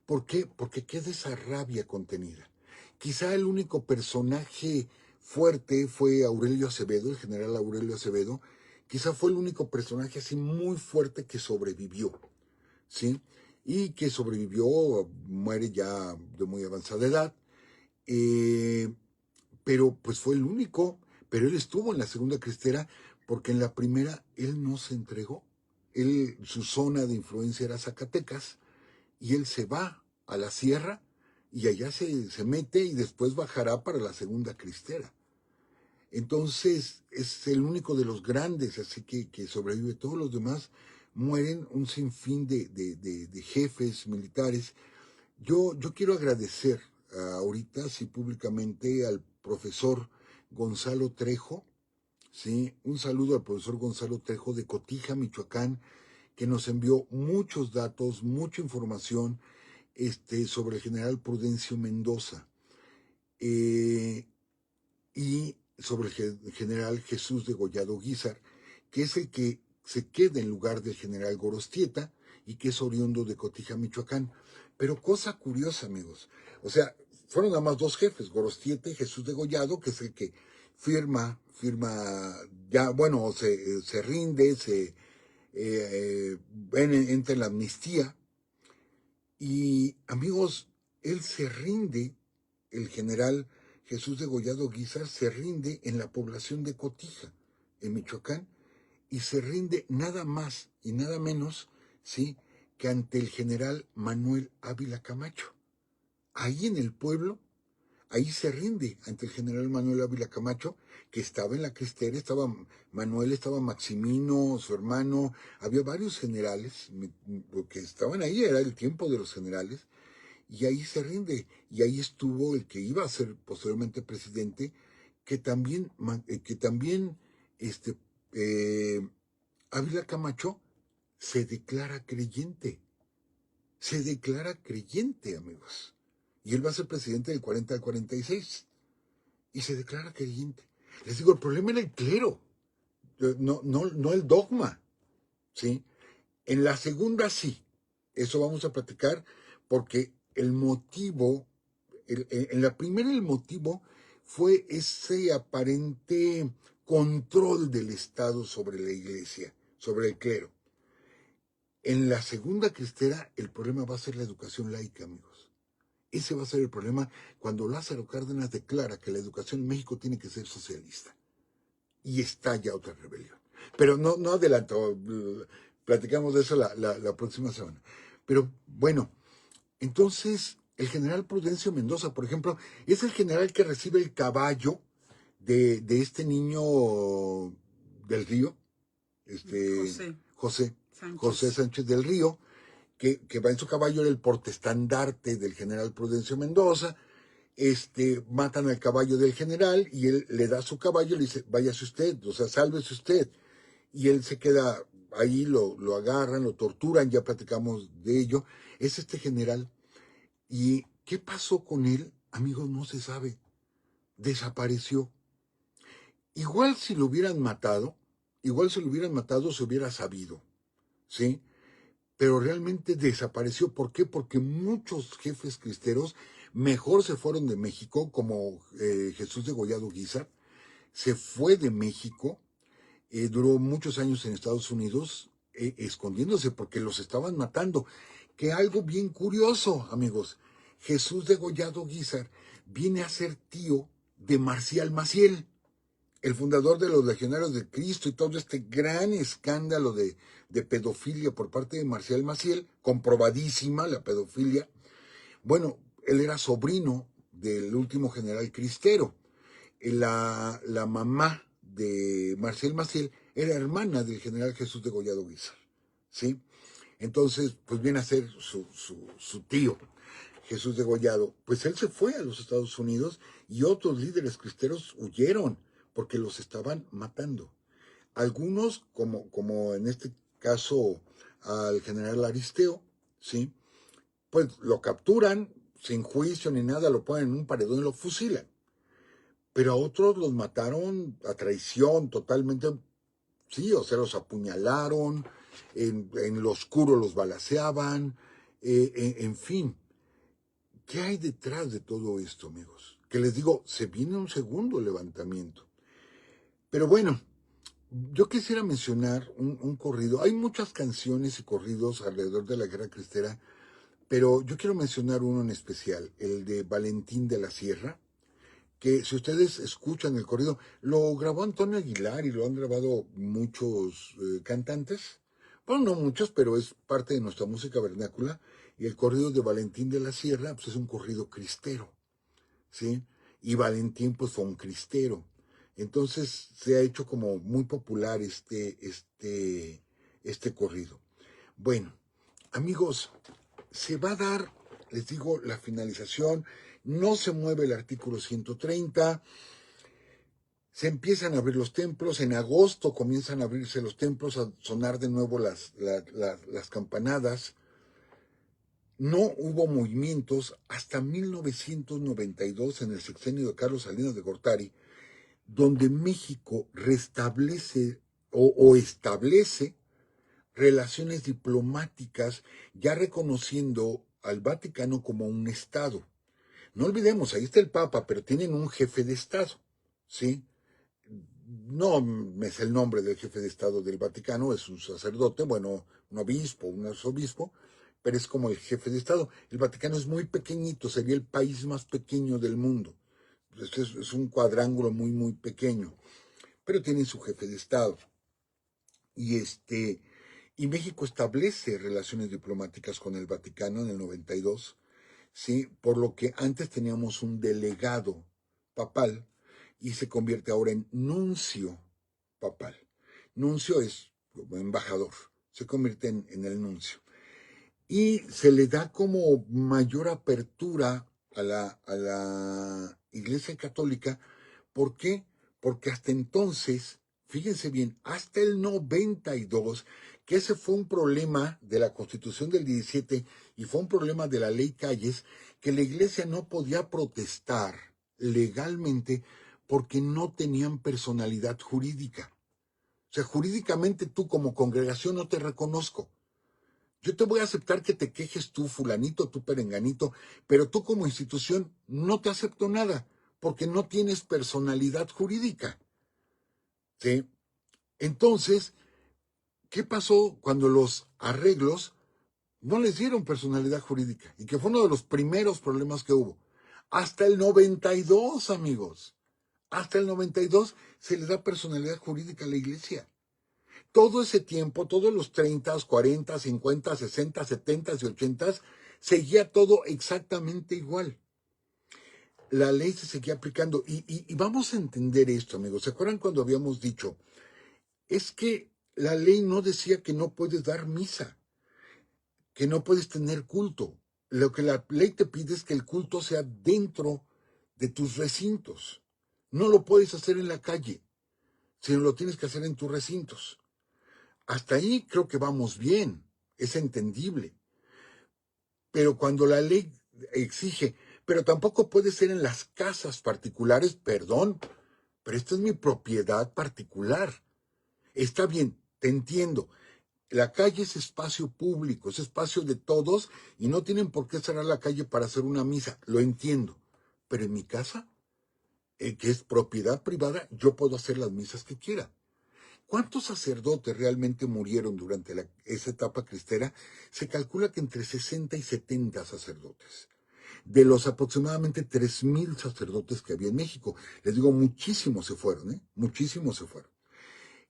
¿Por qué? Porque queda esa rabia contenida. Quizá el único personaje fuerte fue Aurelio Acevedo, el general Aurelio Acevedo. Quizá fue el único personaje así muy fuerte que sobrevivió, ¿sí? Y que sobrevivió, muere ya de muy avanzada edad, pero pues fue el único, pero él estuvo en la segunda cristera porque en la primera él no se entregó. Su zona de influencia era Zacatecas y él se va a la sierra y allá se mete y después bajará para la segunda cristera. Entonces es el único de los grandes, así que sobrevive. Todos los demás mueren, un sinfín de jefes militares. Yo quiero agradecer ahorita, sí, públicamente al profesor Gonzalo Trejo, ¿sí? Un saludo al profesor Gonzalo Trejo de Cotija, Michoacán, que nos envió muchos datos, mucha información sobre el general Prudencio Mendoza y sobre el general Jesús Degollado Guízar, que es el que se queda en lugar del general Gorostieta y que es oriundo de Cotija, Michoacán. Pero cosa curiosa, amigos, o sea, fueron nada más 2 jefes, Gorostieta y Jesús Degollado, que es el que firma, ya, bueno, se rinde, entra en la amnistía. Y, amigos, él se rinde, el general Jesús Degollado Guízar se rinde en la población de Cotija, en Michoacán, y se rinde nada más y nada menos, ¿sí?, que ante el general Manuel Ávila Camacho. Ahí en el pueblo, ahí se rinde ante el general Manuel Ávila Camacho, que estaba en la cristera, estaba Manuel, estaba Maximino, su hermano, había varios generales que estaban ahí, era el tiempo de los generales, y ahí se rinde, y ahí estuvo el que iba a ser posteriormente presidente, que también Ávila Camacho se declara creyente, amigos, y él va a ser presidente del 40 al 46, y se declara creyente. Les digo, el problema era el clero, no el dogma, ¿sí? En la segunda sí, eso vamos a platicar, porque el motivo, en la primera el motivo fue ese aparente control del Estado sobre la iglesia, sobre el clero. En la segunda cristera el problema va a ser la educación laica, amigos. Ese va a ser el problema cuando Lázaro Cárdenas declara que la educación en México tiene que ser socialista. Y estalla otra rebelión. Pero no adelanto, platicamos de eso la próxima semana. Pero bueno, entonces el general Prudencio Mendoza, por ejemplo, es el general que recibe el caballo de este niño del Río, José José Sánchez. Sánchez del Río, que va en su caballo, era el portestandarte del general Prudencio Mendoza. Matan al caballo del general y él le da su caballo y le dice, váyase usted, o sea, sálvese usted. Y él se queda ahí, lo agarran, lo torturan, ya platicamos de ello. Es este general. ¿Y qué pasó con él? Amigos, no se sabe. Desapareció. Igual si lo hubieran matado, se hubiera sabido, ¿sí? Pero realmente desapareció. ¿Por qué? Porque muchos jefes cristeros mejor se fueron de México, como Jesús Degollado Guízar, se fue de México, duró muchos años en Estados Unidos, escondiéndose porque los estaban matando. Que algo bien curioso, amigos, Jesús Degollado Guízar viene a ser tío de Marcial Maciel, el fundador de los Legionarios de Cristo y todo este gran escándalo de pedofilia por parte de Marcial Maciel, comprobadísima la pedofilia. Bueno, él era sobrino del último general cristero. La mamá de Marcial Maciel era hermana del general Jesús Degollado Guízar, ¿sí? Entonces, pues viene a ser su tío, Jesús Degollado. Pues él se fue a los Estados Unidos y otros líderes cristeros huyeron porque los estaban matando. Algunos, como en este caso al general Aristeo, ¿sí? Pues lo capturan sin juicio ni nada, lo ponen en un paredón y lo fusilan. Pero a otros los mataron a traición totalmente, sí, o sea, los apuñalaron, en lo oscuro los balaceaban, en fin. ¿Qué hay detrás de todo esto, amigos? Que les digo, se viene un segundo levantamiento. Pero bueno, yo quisiera mencionar un corrido. Hay muchas canciones y corridos alrededor de la guerra cristera, pero yo quiero mencionar uno en especial, el de Valentín de la Sierra, que si ustedes escuchan el corrido, lo grabó Antonio Aguilar y lo han grabado muchos cantantes. Bueno, no muchos, pero es parte de nuestra música vernácula. Y el corrido de Valentín de la Sierra, pues es un corrido cristero, ¿sí? Y Valentín, pues fue un cristero. Entonces se ha hecho como muy popular este corrido. Bueno, amigos, se va a dar, les digo, la finalización. No se mueve el artículo 130. Se empiezan a abrir los templos. En agosto comienzan a abrirse los templos, a sonar de nuevo las campanadas. No hubo movimientos hasta 1992, en el sexenio de Carlos Salinas de Gortari, donde México restablece o establece relaciones diplomáticas, ya reconociendo al Vaticano como un Estado. No olvidemos, ahí está el Papa, pero tienen un jefe de Estado, ¿sí? No me sé el nombre del jefe de Estado del Vaticano, es un sacerdote, bueno, un obispo, un arzobispo, pero es como el jefe de Estado. El Vaticano es muy pequeñito, sería el país más pequeño del mundo. Es un cuadrángulo muy, muy pequeño, pero tiene su jefe de Estado. Y México establece relaciones diplomáticas con el Vaticano en el 92, ¿sí? Por lo que antes teníamos un delegado papal y se convierte ahora en nuncio papal. Nuncio es como embajador, se convierte en el nuncio. Y se le da como mayor apertura a la Iglesia Católica. ¿Por qué? Porque hasta entonces, fíjense bien, hasta el 92, que ese fue un problema de la Constitución del 17 y fue un problema de la Ley Calles, que la Iglesia no podía protestar legalmente porque no tenían personalidad jurídica. O sea, jurídicamente tú como congregación no te reconozco. Yo te voy a aceptar que te quejes tú, fulanito, tú, perenganito, pero tú como institución no te acepto nada, porque no tienes personalidad jurídica, ¿sí? Entonces, ¿qué pasó cuando los arreglos no les dieron personalidad jurídica? Y que fue uno de los primeros problemas que hubo. Hasta el 92, amigos. Hasta el 92 se le da personalidad jurídica a la iglesia. Todo ese tiempo, todos los 30, 40, 50, 60, 70 y 80, seguía todo exactamente igual. La ley se seguía aplicando. Y vamos a entender esto, amigos. ¿Se acuerdan cuando habíamos dicho? Es que la ley no decía que no puedes dar misa, que no puedes tener culto. Lo que la ley te pide es que el culto sea dentro de tus recintos. No lo puedes hacer en la calle, sino lo tienes que hacer en tus recintos. Hasta ahí creo que vamos bien, es entendible. Pero cuando la ley exige, pero tampoco puede ser en las casas particulares, perdón, pero esta es mi propiedad particular. Está bien, te entiendo. La calle es espacio público, es espacio de todos y no tienen por qué cerrar la calle para hacer una misa, lo entiendo. Pero en mi casa, que es propiedad privada, yo puedo hacer las misas que quiera. ¿Cuántos sacerdotes realmente murieron durante esa etapa cristera? Se calcula que entre 60 y 70 sacerdotes. De los aproximadamente 3,000 sacerdotes que había en México. Les digo, muchísimos se fueron, ¿eh? Muchísimos se fueron.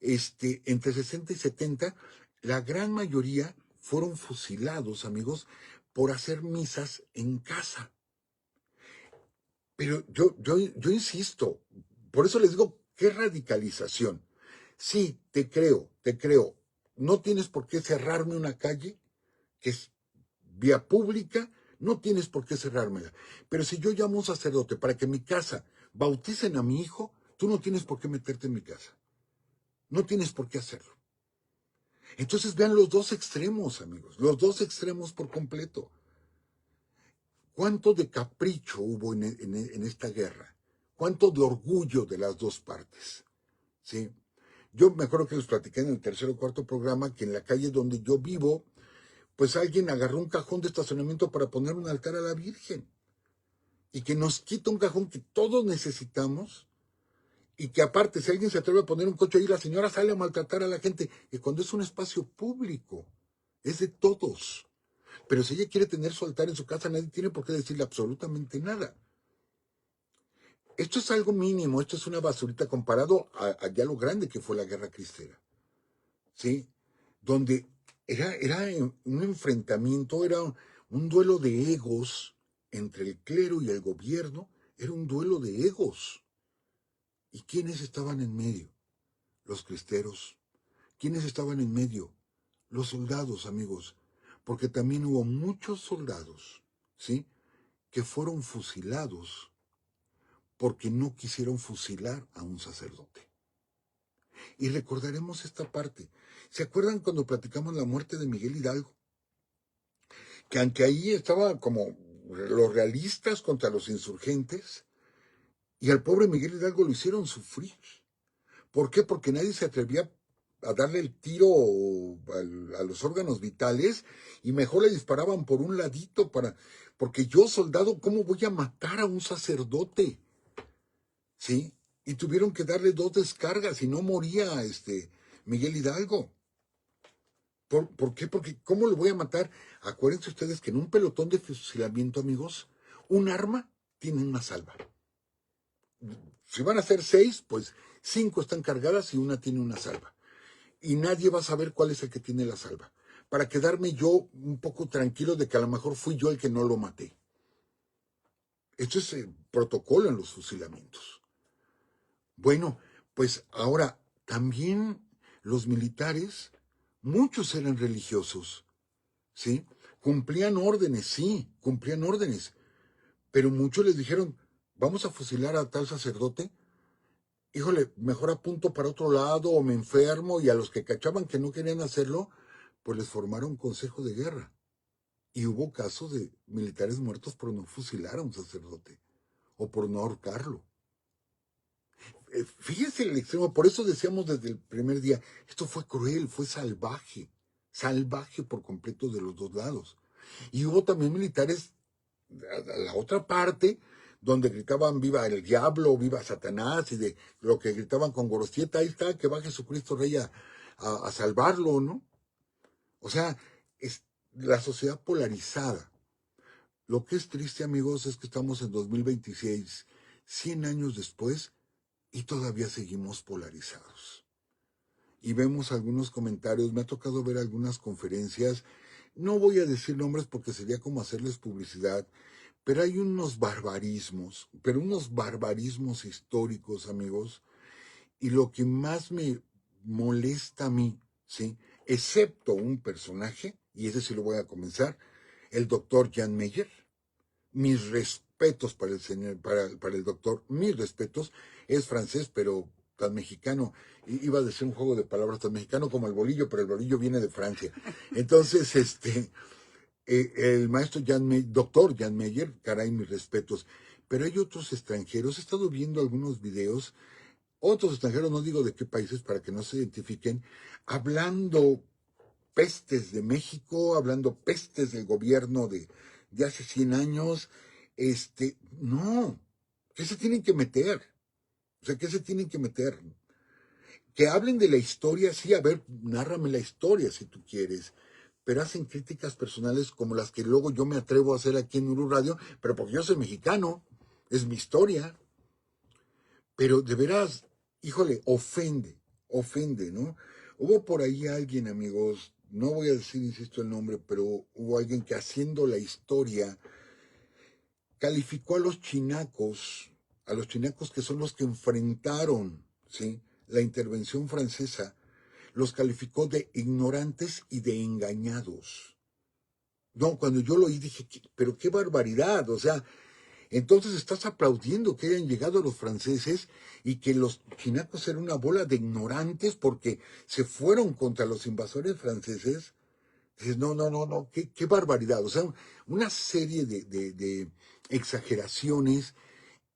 Entre 60 y 70, la gran mayoría fueron fusilados, amigos, por hacer misas en casa. Pero yo insisto, por eso les digo, ¿qué radicalización? Sí, te creo, te creo. No tienes por qué cerrarme una calle, que es vía pública, no tienes por qué cerrármela. Pero si yo llamo a un sacerdote para que en mi casa bauticen a mi hijo, tú no tienes por qué meterte en mi casa. No tienes por qué hacerlo. Entonces vean los dos extremos, amigos, los dos extremos por completo. ¿Cuánto de capricho hubo en esta guerra? ¿Cuánto de orgullo de las dos partes? ¿Sí? Yo me acuerdo que les platiqué en el tercer o cuarto programa que en la calle donde yo vivo, pues alguien agarró un cajón de estacionamiento para poner un altar a la Virgen. Y que nos quita un cajón que todos necesitamos. Y que aparte, si alguien se atreve a poner un coche ahí, la señora sale a maltratar a la gente. Y cuando es un espacio público, es de todos. Pero si ella quiere tener su altar en su casa, nadie tiene por qué decirle absolutamente nada. Esto es algo mínimo, esto es una basurita comparado a ya lo grande que fue la guerra cristera, ¿sí? Donde era un enfrentamiento, era un duelo de egos entre el clero y el gobierno, era un duelo de egos. ¿Y quiénes estaban en medio? Los cristeros. ¿Quiénes estaban en medio? Los soldados, amigos, porque también hubo muchos soldados, ¿sí?, que fueron fusilados porque no quisieron fusilar a un sacerdote. Y recordaremos esta parte. ¿Se acuerdan cuando platicamos la muerte de Miguel Hidalgo? Que aunque ahí estaba como los realistas contra los insurgentes, y al pobre Miguel Hidalgo lo hicieron sufrir. ¿Por qué? Porque nadie se atrevía a darle el tiro a los órganos vitales y mejor le disparaban por un ladito porque yo, soldado, ¿cómo voy a matar a un sacerdote? ¿Sí? Y tuvieron que darle 2 descargas y no moría Miguel Hidalgo. ¿Por qué? Porque ¿cómo le voy a matar? Acuérdense ustedes que en un pelotón de fusilamiento, amigos, un arma tiene una salva. Si van a ser 6, pues 5 están cargadas y una tiene una salva. Y nadie va a saber cuál es el que tiene la salva. Para quedarme yo un poco tranquilo de que a lo mejor fui yo el que no lo maté. Esto es el protocolo en los fusilamientos. Bueno, pues ahora también los militares, muchos eran religiosos, ¿sí? Cumplían órdenes, sí, cumplían órdenes. Pero muchos les dijeron, vamos a fusilar a tal sacerdote. Híjole, mejor apunto para otro lado o me enfermo, y a los que cachaban que no querían hacerlo, pues les formaron consejo de guerra. Y hubo casos de militares muertos por no fusilar a un sacerdote o por no ahorcarlo. Fíjense el extremo, por eso decíamos desde el primer día, esto fue cruel, fue salvaje, salvaje por completo de los dos lados. Y hubo también militares, la otra parte, donde gritaban viva el diablo, viva Satanás, y de lo que gritaban con Gorosieta, ahí está, que va Jesucristo Rey a salvarlo, ¿no? O sea, es la sociedad polarizada. Lo que es triste, amigos, es que estamos en 2026, 100 años después, y todavía seguimos polarizados. Y vemos algunos comentarios, me ha tocado ver algunas conferencias, no voy a decir nombres porque sería como hacerles publicidad, pero hay unos barbarismos históricos, amigos, y lo que más me molesta a mí, ¿sí? Excepto un personaje, y ese sí lo voy a comenzar, el doctor Jan Meyer. Mis respetos para el señor, para el doctor, mis respetos. Es francés, pero tan mexicano. Iba a decir un juego de palabras tan mexicano como el bolillo, pero el bolillo viene de Francia. Entonces, el maestro doctor Jan Meyer, caray, mis respetos. Pero hay otros extranjeros, he estado viendo algunos videos, otros extranjeros, no digo de qué países para que no se identifiquen, hablando pestes de México, hablando pestes del gobierno de hace 100 años. No, ¿qué se tienen que meter? O sea, ¿qué se tienen que meter? Que hablen de la historia, sí, a ver, nárrame la historia si tú quieres, pero hacen críticas personales como las que luego yo me atrevo a hacer aquí en Uru Radio, pero porque yo soy mexicano, es mi historia. Pero de veras, híjole, ofende, ¿no? Hubo por ahí alguien, amigos, no voy a decir, insisto, el nombre, pero hubo alguien que haciendo la historia calificó a los chinacos que son los que enfrentaron, ¿sí?, la intervención francesa, los calificó de ignorantes y de engañados. No, cuando yo lo oí dije, pero qué barbaridad, o sea, entonces estás aplaudiendo que hayan llegado los franceses y que los chinacos eran una bola de ignorantes porque se fueron contra los invasores franceses. Dices, no, qué barbaridad. O sea, una serie de exageraciones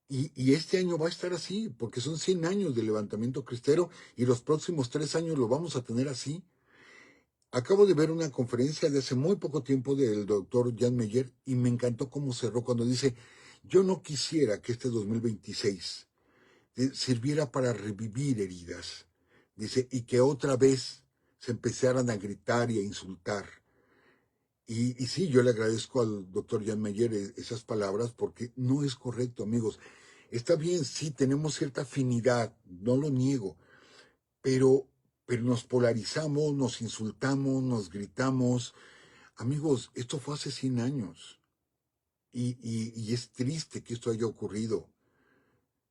y este año va a estar así porque son 100 años de levantamiento cristero y los próximos 3 años lo vamos a tener así. Acabo de ver una conferencia de hace muy poco tiempo del doctor Jan Meyer y me encantó cómo cerró cuando dice, yo no quisiera que este 2026 sirviera para revivir heridas, dice, y que otra vez se empezaran a gritar y a insultar. Y sí, yo le agradezco al doctor Jan Meyer esas palabras porque no es correcto, amigos. Está bien, sí, tenemos cierta afinidad, no lo niego, pero, pero nos polarizamos, nos insultamos, nos gritamos. Amigos, esto fue hace 100 años y es triste que esto haya ocurrido.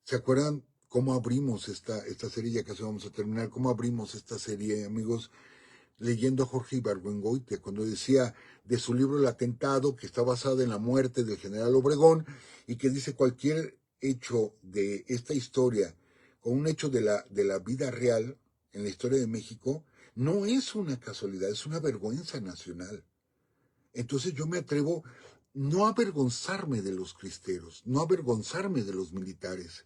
¿Se acuerdan cómo abrimos esta serie? Ya casi vamos a terminar. ¿Cómo abrimos esta serie, amigos? Leyendo a Jorge Ibargüengoitia, cuando decía de su libro El Atentado, que está basada en la muerte del general Obregón, y que dice cualquier hecho de esta historia, o un hecho de la vida real, en la historia de México, no es una casualidad, es una vergüenza nacional. Entonces yo me atrevo no a avergonzarme de los cristeros, no a avergonzarme de los militares.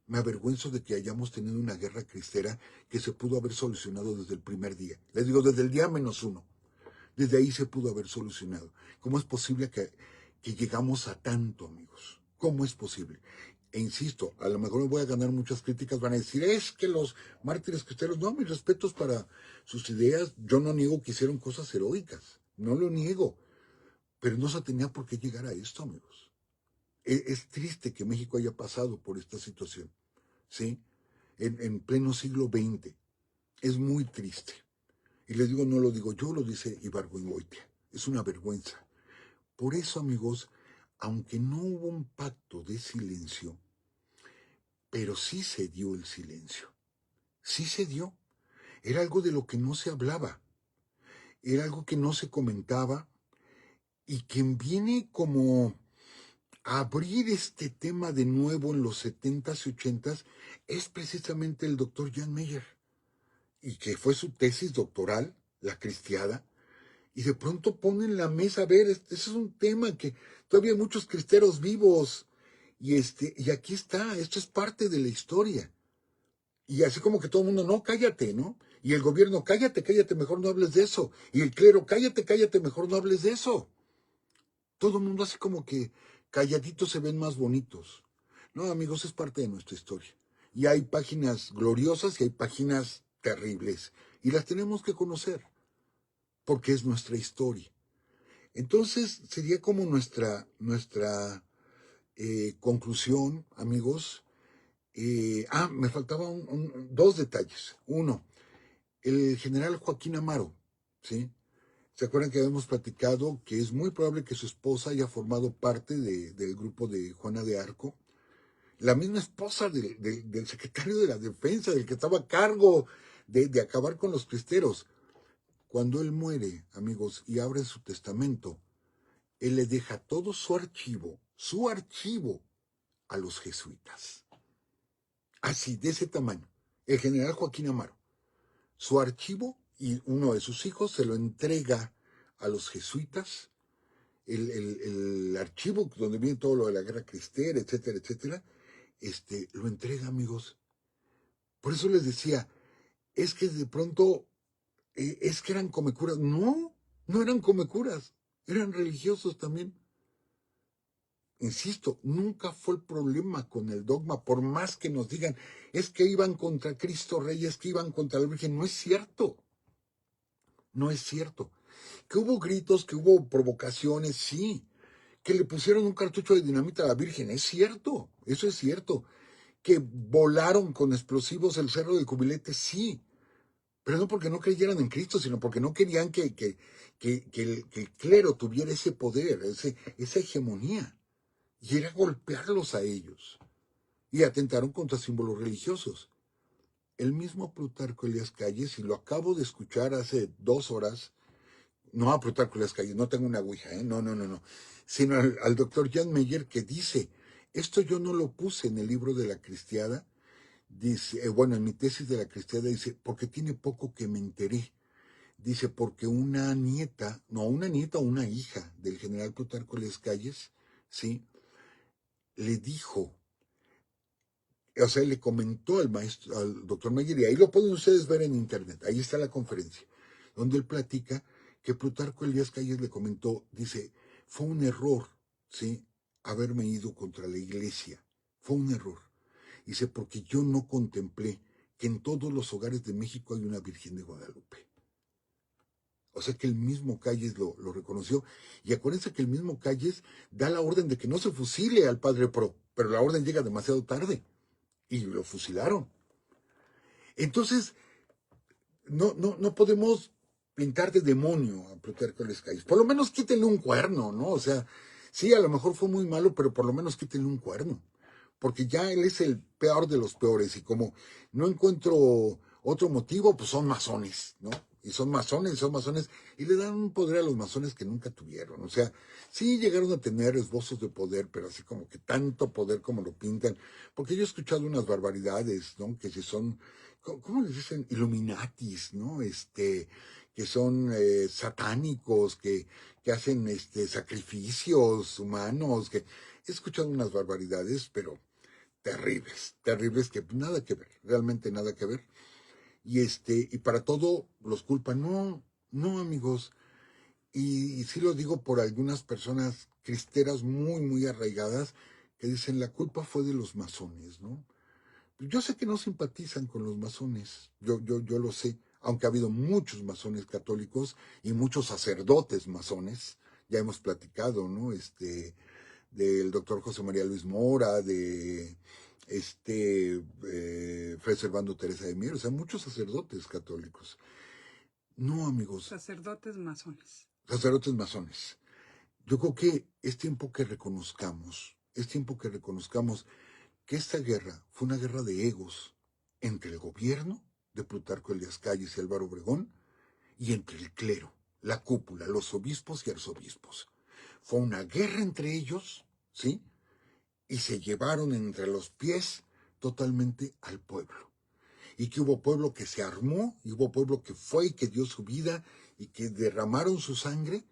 Me avergüenzo de que hayamos tenido una guerra cristera que se pudo haber solucionado desde el primer día. Les digo, desde el día -1. Desde ahí se pudo haber solucionado. ¿Cómo es posible que llegamos a tanto, amigos? ¿Cómo es posible? E insisto, a lo mejor me voy a ganar muchas críticas, van a decir, es que los mártires cristeros, no, mis respetos para sus ideas, yo no niego que hicieron cosas heroicas, no lo niego, pero no se tenía por qué llegar a esto, amigos. Es triste que México haya pasado por esta situación, ¿sí? En pleno siglo XX. Es muy triste. Y les digo, no lo digo yo, lo dice Ibargüengoitia. Es una vergüenza. Por eso, amigos, aunque no hubo un pacto de silencio, pero sí se dio el silencio. Sí se dio. Era algo de lo que no se hablaba. Era algo que no se comentaba. Y quien viene como a abrir este tema de nuevo en los 70s y 80s es precisamente el doctor Jan Meyer. Y que fue su tesis doctoral, la cristiada, y de pronto pone en la mesa, a ver, ese es un tema que todavía hay muchos cristeros vivos, y aquí está, esto es parte de la historia. Y así como que todo el mundo, no, cállate, ¿no? Y el gobierno, cállate, cállate, mejor no hables de eso. Y el clero, cállate, cállate, mejor no hables de eso. Todo el mundo hace como que calladitos se ven más bonitos. No, amigos, es parte de nuestra historia. Y hay páginas gloriosas y hay páginas terribles. Y las tenemos que conocer, porque es nuestra historia. Entonces, sería como nuestra conclusión, amigos. Me faltaban dos detalles. Uno, el general Joaquín Amaro, ¿sí? ¿Se acuerdan que habíamos platicado que es muy probable que su esposa haya formado parte del grupo de Juana de Arco? La misma esposa del secretario de la Defensa, del que estaba a cargo de acabar con los cristeros. Cuando él muere, amigos, y abre su testamento, él le deja todo su archivo a los jesuitas. Así, de ese tamaño. El general Joaquín Amaro. Su archivo y uno de sus hijos se lo entrega a los jesuitas. El archivo donde viene todo lo de la guerra cristera, etcétera, etcétera, lo entrega, amigos. Por eso les decía, es que de pronto, es que eran comecuras. No, no eran comecuras, eran religiosos también. Insisto, nunca fue el problema con el dogma, por más que nos digan, es que iban contra Cristo Rey, es que iban contra la Virgen. No es cierto, no es cierto. Que hubo gritos, que hubo provocaciones, sí. Que le pusieron un cartucho de dinamita a la Virgen, es cierto, eso es cierto. Que volaron con explosivos el Cerro del Cubilete, sí. Pero no porque no creyeran en Cristo, sino porque no querían que el clero tuviera ese poder, esa hegemonía. Y era golpearlos a ellos. Y atentaron contra símbolos religiosos. El mismo Plutarco Elías Calles, y lo acabo de escuchar hace 2 horas, no a Plutarco Elías Calles, no tengo una ouija, no, sino al doctor Jan Meyer, que dice, esto yo no lo puse en el libro de la Cristiada, dice, en mi tesis de la Cristiada dice, porque tiene poco que me enteré. Dice, porque una nieta o una hija del general Plutarco Elías Calles, ¿sí? Le dijo, o sea, le comentó al doctor Meyer, y ahí lo pueden ustedes ver en internet, ahí está la conferencia, donde él platica que Plutarco Elías Calles le comentó, dice, fue un error, ¿sí? Haberme ido contra la iglesia, fue un error. Dice, porque yo no contemplé que en todos los hogares de México hay una Virgen de Guadalupe. O sea que el mismo Calles lo reconoció. Y acuérdense que el mismo Calles da la orden de que no se fusile al padre Pro, pero la orden llega demasiado tarde y lo fusilaron. Entonces, no podemos pintar de demonio a Plutarco Elías Calles. Por lo menos quítenle un cuerno, ¿no? O sea, sí, a lo mejor fue muy malo, pero por lo menos quítenle un cuerno. Porque ya él es el peor de los peores. Y como no encuentro otro motivo, pues son masones, ¿no? Y son masones, y le dan un poder a los masones que nunca tuvieron. O sea, sí llegaron a tener esbozos de poder, pero así como que tanto poder como lo pintan. Porque yo he escuchado unas barbaridades, ¿no? Que si son, ¿cómo les dicen? Illuminatis, ¿no? Que son satánicos, que hacen sacrificios humanos, que he escuchado unas barbaridades, pero terribles que nada que ver, realmente nada que ver. Y para todo los culpan. No, amigos. Y sí lo digo por algunas personas cristeras muy arraigadas que dicen la culpa fue de los masones, ¿no? Yo sé que no simpatizan con los masones, yo lo sé, aunque ha habido muchos masones católicos y muchos sacerdotes masones, ya hemos platicado, ¿no? Del doctor José María Luis Mora, de Fray Servando Teresa de Mier, o sea, muchos sacerdotes católicos. No, amigos. Sacerdotes masones. Sacerdotes masones. Yo creo que es tiempo que reconozcamos que esta guerra fue una guerra de egos entre el gobierno de Plutarco Elías Calles y Álvaro Obregón y entre el clero, la cúpula, los obispos y arzobispos. Fue una guerra entre ellos, ¿sí? Y se llevaron entre los pies totalmente al pueblo. Y que hubo pueblo que se armó, y hubo pueblo que fue y que dio su vida, y que derramaron su sangre,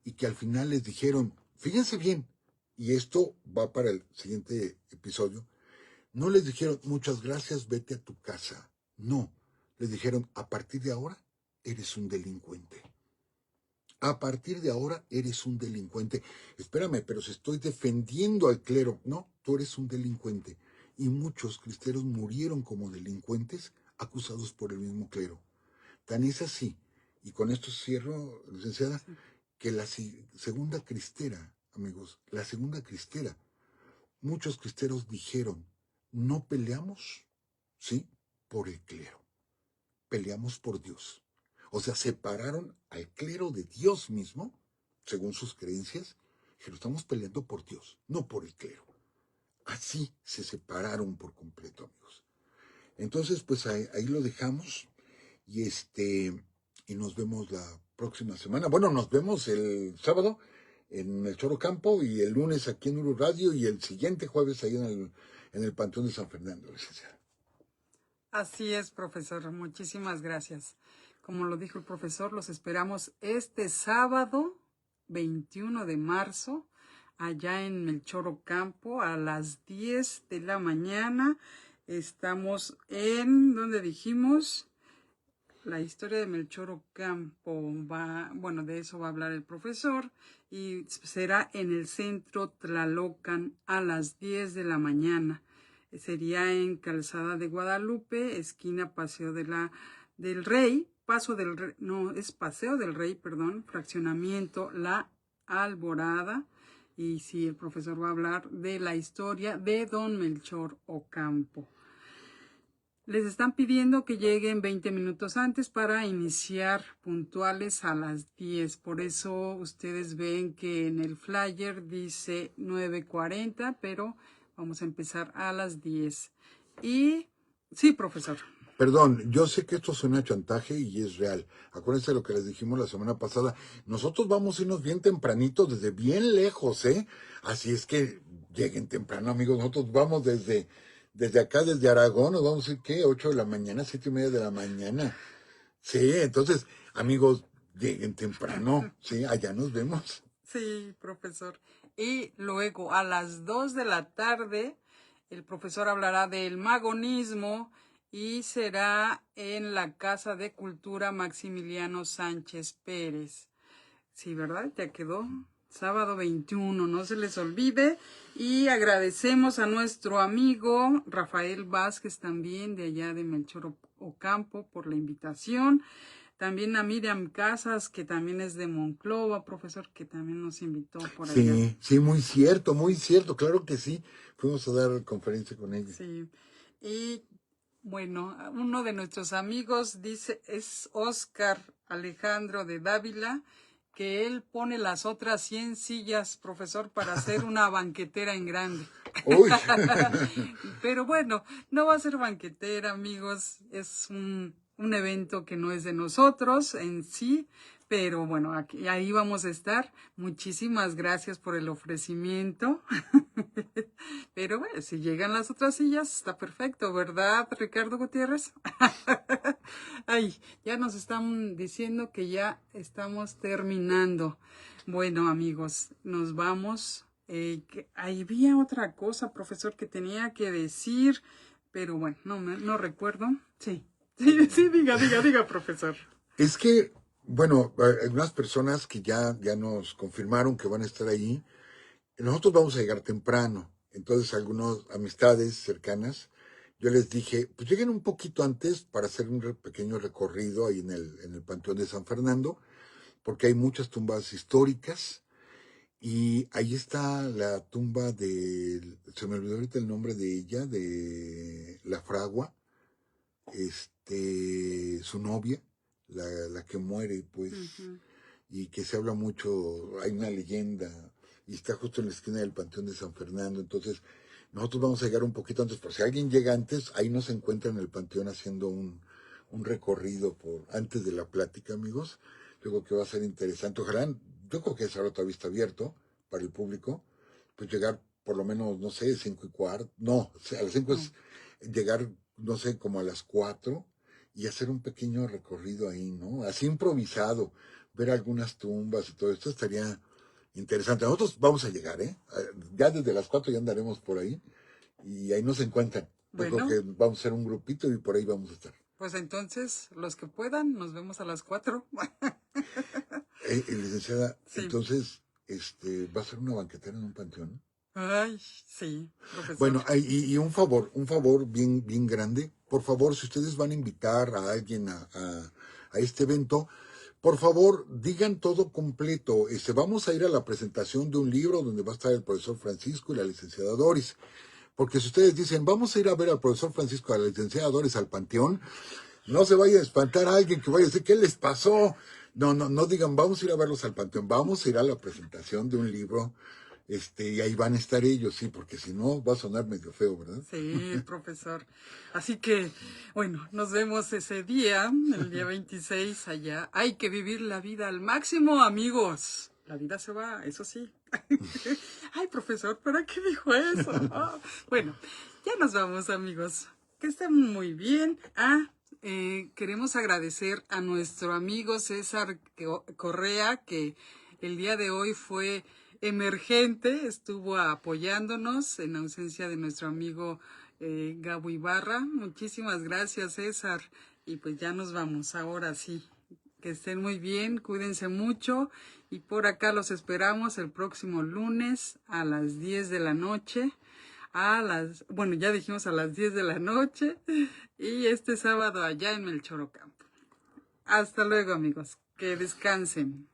y que al final les dijeron, fíjense bien, y esto va para el siguiente episodio, no les dijeron, muchas gracias, vete a tu casa. No, les dijeron, a partir de ahora eres un delincuente. A partir de ahora eres un delincuente. Espérame, pero si estoy defendiendo al clero. No, tú eres un delincuente. Y muchos cristeros murieron como delincuentes acusados por el mismo clero. Tan es así, y con esto cierro, licenciada, Sí. que la segunda cristera, amigos, la segunda cristera, muchos cristeros dijeron, no peleamos, ¿sí?, por el clero, peleamos por Dios. O sea, separaron al clero de Dios mismo, según sus creencias, que lo estamos peleando por Dios, no por el clero. Así se separaron por completo, amigos. Entonces, pues ahí lo dejamos y y nos vemos la próxima semana. Bueno, nos vemos el sábado en el Choro Campo y el lunes aquí en Uru Radio y el siguiente jueves ahí en el Panteón de San Fernando, licenciada. Así es, profesor. Muchísimas gracias. Como lo dijo el profesor, los esperamos este sábado 21 de marzo allá en Melchor Ocampo a las 10 de la mañana. Estamos en, ¿dónde dijimos? La historia de Melchor Ocampo bueno, de eso va a hablar el profesor y será en el centro Tlalocan a las 10 de la mañana. Sería en Calzada de Guadalupe, esquina Paseo del Rey, Paseo del Rey, perdón, fraccionamiento La Alborada. Y sí, el profesor va a hablar de la historia de don Melchor Ocampo. Les están pidiendo que lleguen 20 minutos antes para iniciar puntuales a las 10. Por eso ustedes ven que en el flyer dice 9:40, pero vamos a empezar a las 10. Y sí, profesor. Perdón, yo sé que esto suena chantaje y es real. Acuérdense de lo que les dijimos la semana pasada. Nosotros vamos a irnos bien tempranito, desde bien lejos, ¿eh? Así es que lleguen temprano, amigos. Nosotros vamos desde acá, desde Aragón, nos vamos a ir, ¿qué? 8 de la mañana, 7:30 de la mañana. Sí, entonces, amigos, lleguen temprano, sí, allá nos vemos. Sí, profesor. Y luego a las 2 de la tarde, el profesor hablará del magonismo y será en la Casa de Cultura Maximiliano Sánchez Pérez. Sí, ¿verdad? Ya quedó. Sábado 21, no se les olvide. Y agradecemos a nuestro amigo Rafael Vázquez también de allá de Melchor Ocampo por la invitación. También a Miriam Casas, que también es de Monclova, profesor, que también nos invitó por allá. Sí, sí, muy cierto, claro que sí. Fuimos a dar conferencia con ella. Sí. Y bueno, uno de nuestros amigos dice, es Oscar Alejandro de Dávila, que él pone las otras 100 sillas, profesor, para hacer una banquetera en grande. Uy. Pero bueno, no va a ser banquetera, amigos, es un evento que no es de nosotros en sí, pero bueno, ahí vamos a estar. Muchísimas gracias por el ofrecimiento. Pero bueno, si llegan las otras sillas, está perfecto, ¿verdad, Ricardo Gutiérrez? Ay, ya nos están diciendo que ya estamos terminando. Bueno, amigos, nos vamos. Había otra cosa, profesor, que tenía que decir, pero bueno, no recuerdo. Sí, sí, diga, profesor. Es que, bueno, hay unas personas que ya nos confirmaron que van a estar ahí. Nosotros vamos a llegar temprano. Entonces, algunas amistades cercanas, yo les dije, pues lleguen un poquito antes para hacer un pequeño recorrido ahí en el Panteón de San Fernando, porque hay muchas tumbas históricas. Y ahí está la tumba se me olvidó ahorita el nombre de ella, de la fragua, su novia, la que muere, pues, y que se habla mucho, hay una leyenda, y está justo en la esquina del Panteón de San Fernando. Entonces, nosotros vamos a llegar un poquito antes, por si alguien llega antes, ahí nos encuentra en el Panteón haciendo un recorrido antes de la plática, amigos. Yo creo que va a ser interesante. Ojalá, yo creo que esa hora todavía está abierto para el público, pues llegar por lo menos, no sé, 5:15, no, o sea, a las 5 es llegar, no sé, como a las 4 y hacer un pequeño recorrido ahí, ¿no? Así improvisado, ver algunas tumbas y todo esto estaría interesante. Nosotros vamos a llegar, ¿eh? Ya desde las 4 ya andaremos por ahí y ahí nos encuentran. Yo creo Bueno, que vamos a ser un grupito y por ahí vamos a estar. Pues entonces, los que puedan, nos vemos a las 4. Licenciada, Sí. entonces, ¿va a ser una banquetera en un panteón? Ay, sí, profesor. Bueno, y un favor bien, bien grande. Por favor, si ustedes van a invitar a alguien a este evento, por favor, digan todo completo. Vamos a ir a la presentación de un libro donde va a estar el profesor Francisco y la licenciada Doris. Porque si ustedes dicen, vamos a ir a ver al profesor Francisco y a la licenciada Doris al panteón, no se vaya a espantar a alguien que vaya a decir, ¿qué les pasó? No digan, vamos a ir a verlos al panteón, vamos a ir a la presentación de un libro, y ahí van a estar ellos, sí, porque si no va a sonar medio feo, ¿verdad? Sí, profesor. Así que, bueno, nos vemos ese día, el día 26 allá. Hay que vivir la vida al máximo, amigos. La vida se va, eso sí. Ay, profesor, ¿para qué dijo eso? Ah, bueno, ya nos vamos, amigos. Que estén muy bien. Queremos agradecer a nuestro amigo César Correa, que el día de hoy fue emergente, estuvo apoyándonos en ausencia de nuestro amigo Gabo Ibarra. Muchísimas gracias, César. Y pues ya nos vamos, ahora sí. Que estén muy bien, cuídense mucho. Y por acá los esperamos el próximo lunes a las 10 de la noche. Bueno, ya dijimos a las 10 de la noche. Y este sábado allá en Melchor Ocampo. Hasta luego, amigos. Que descansen.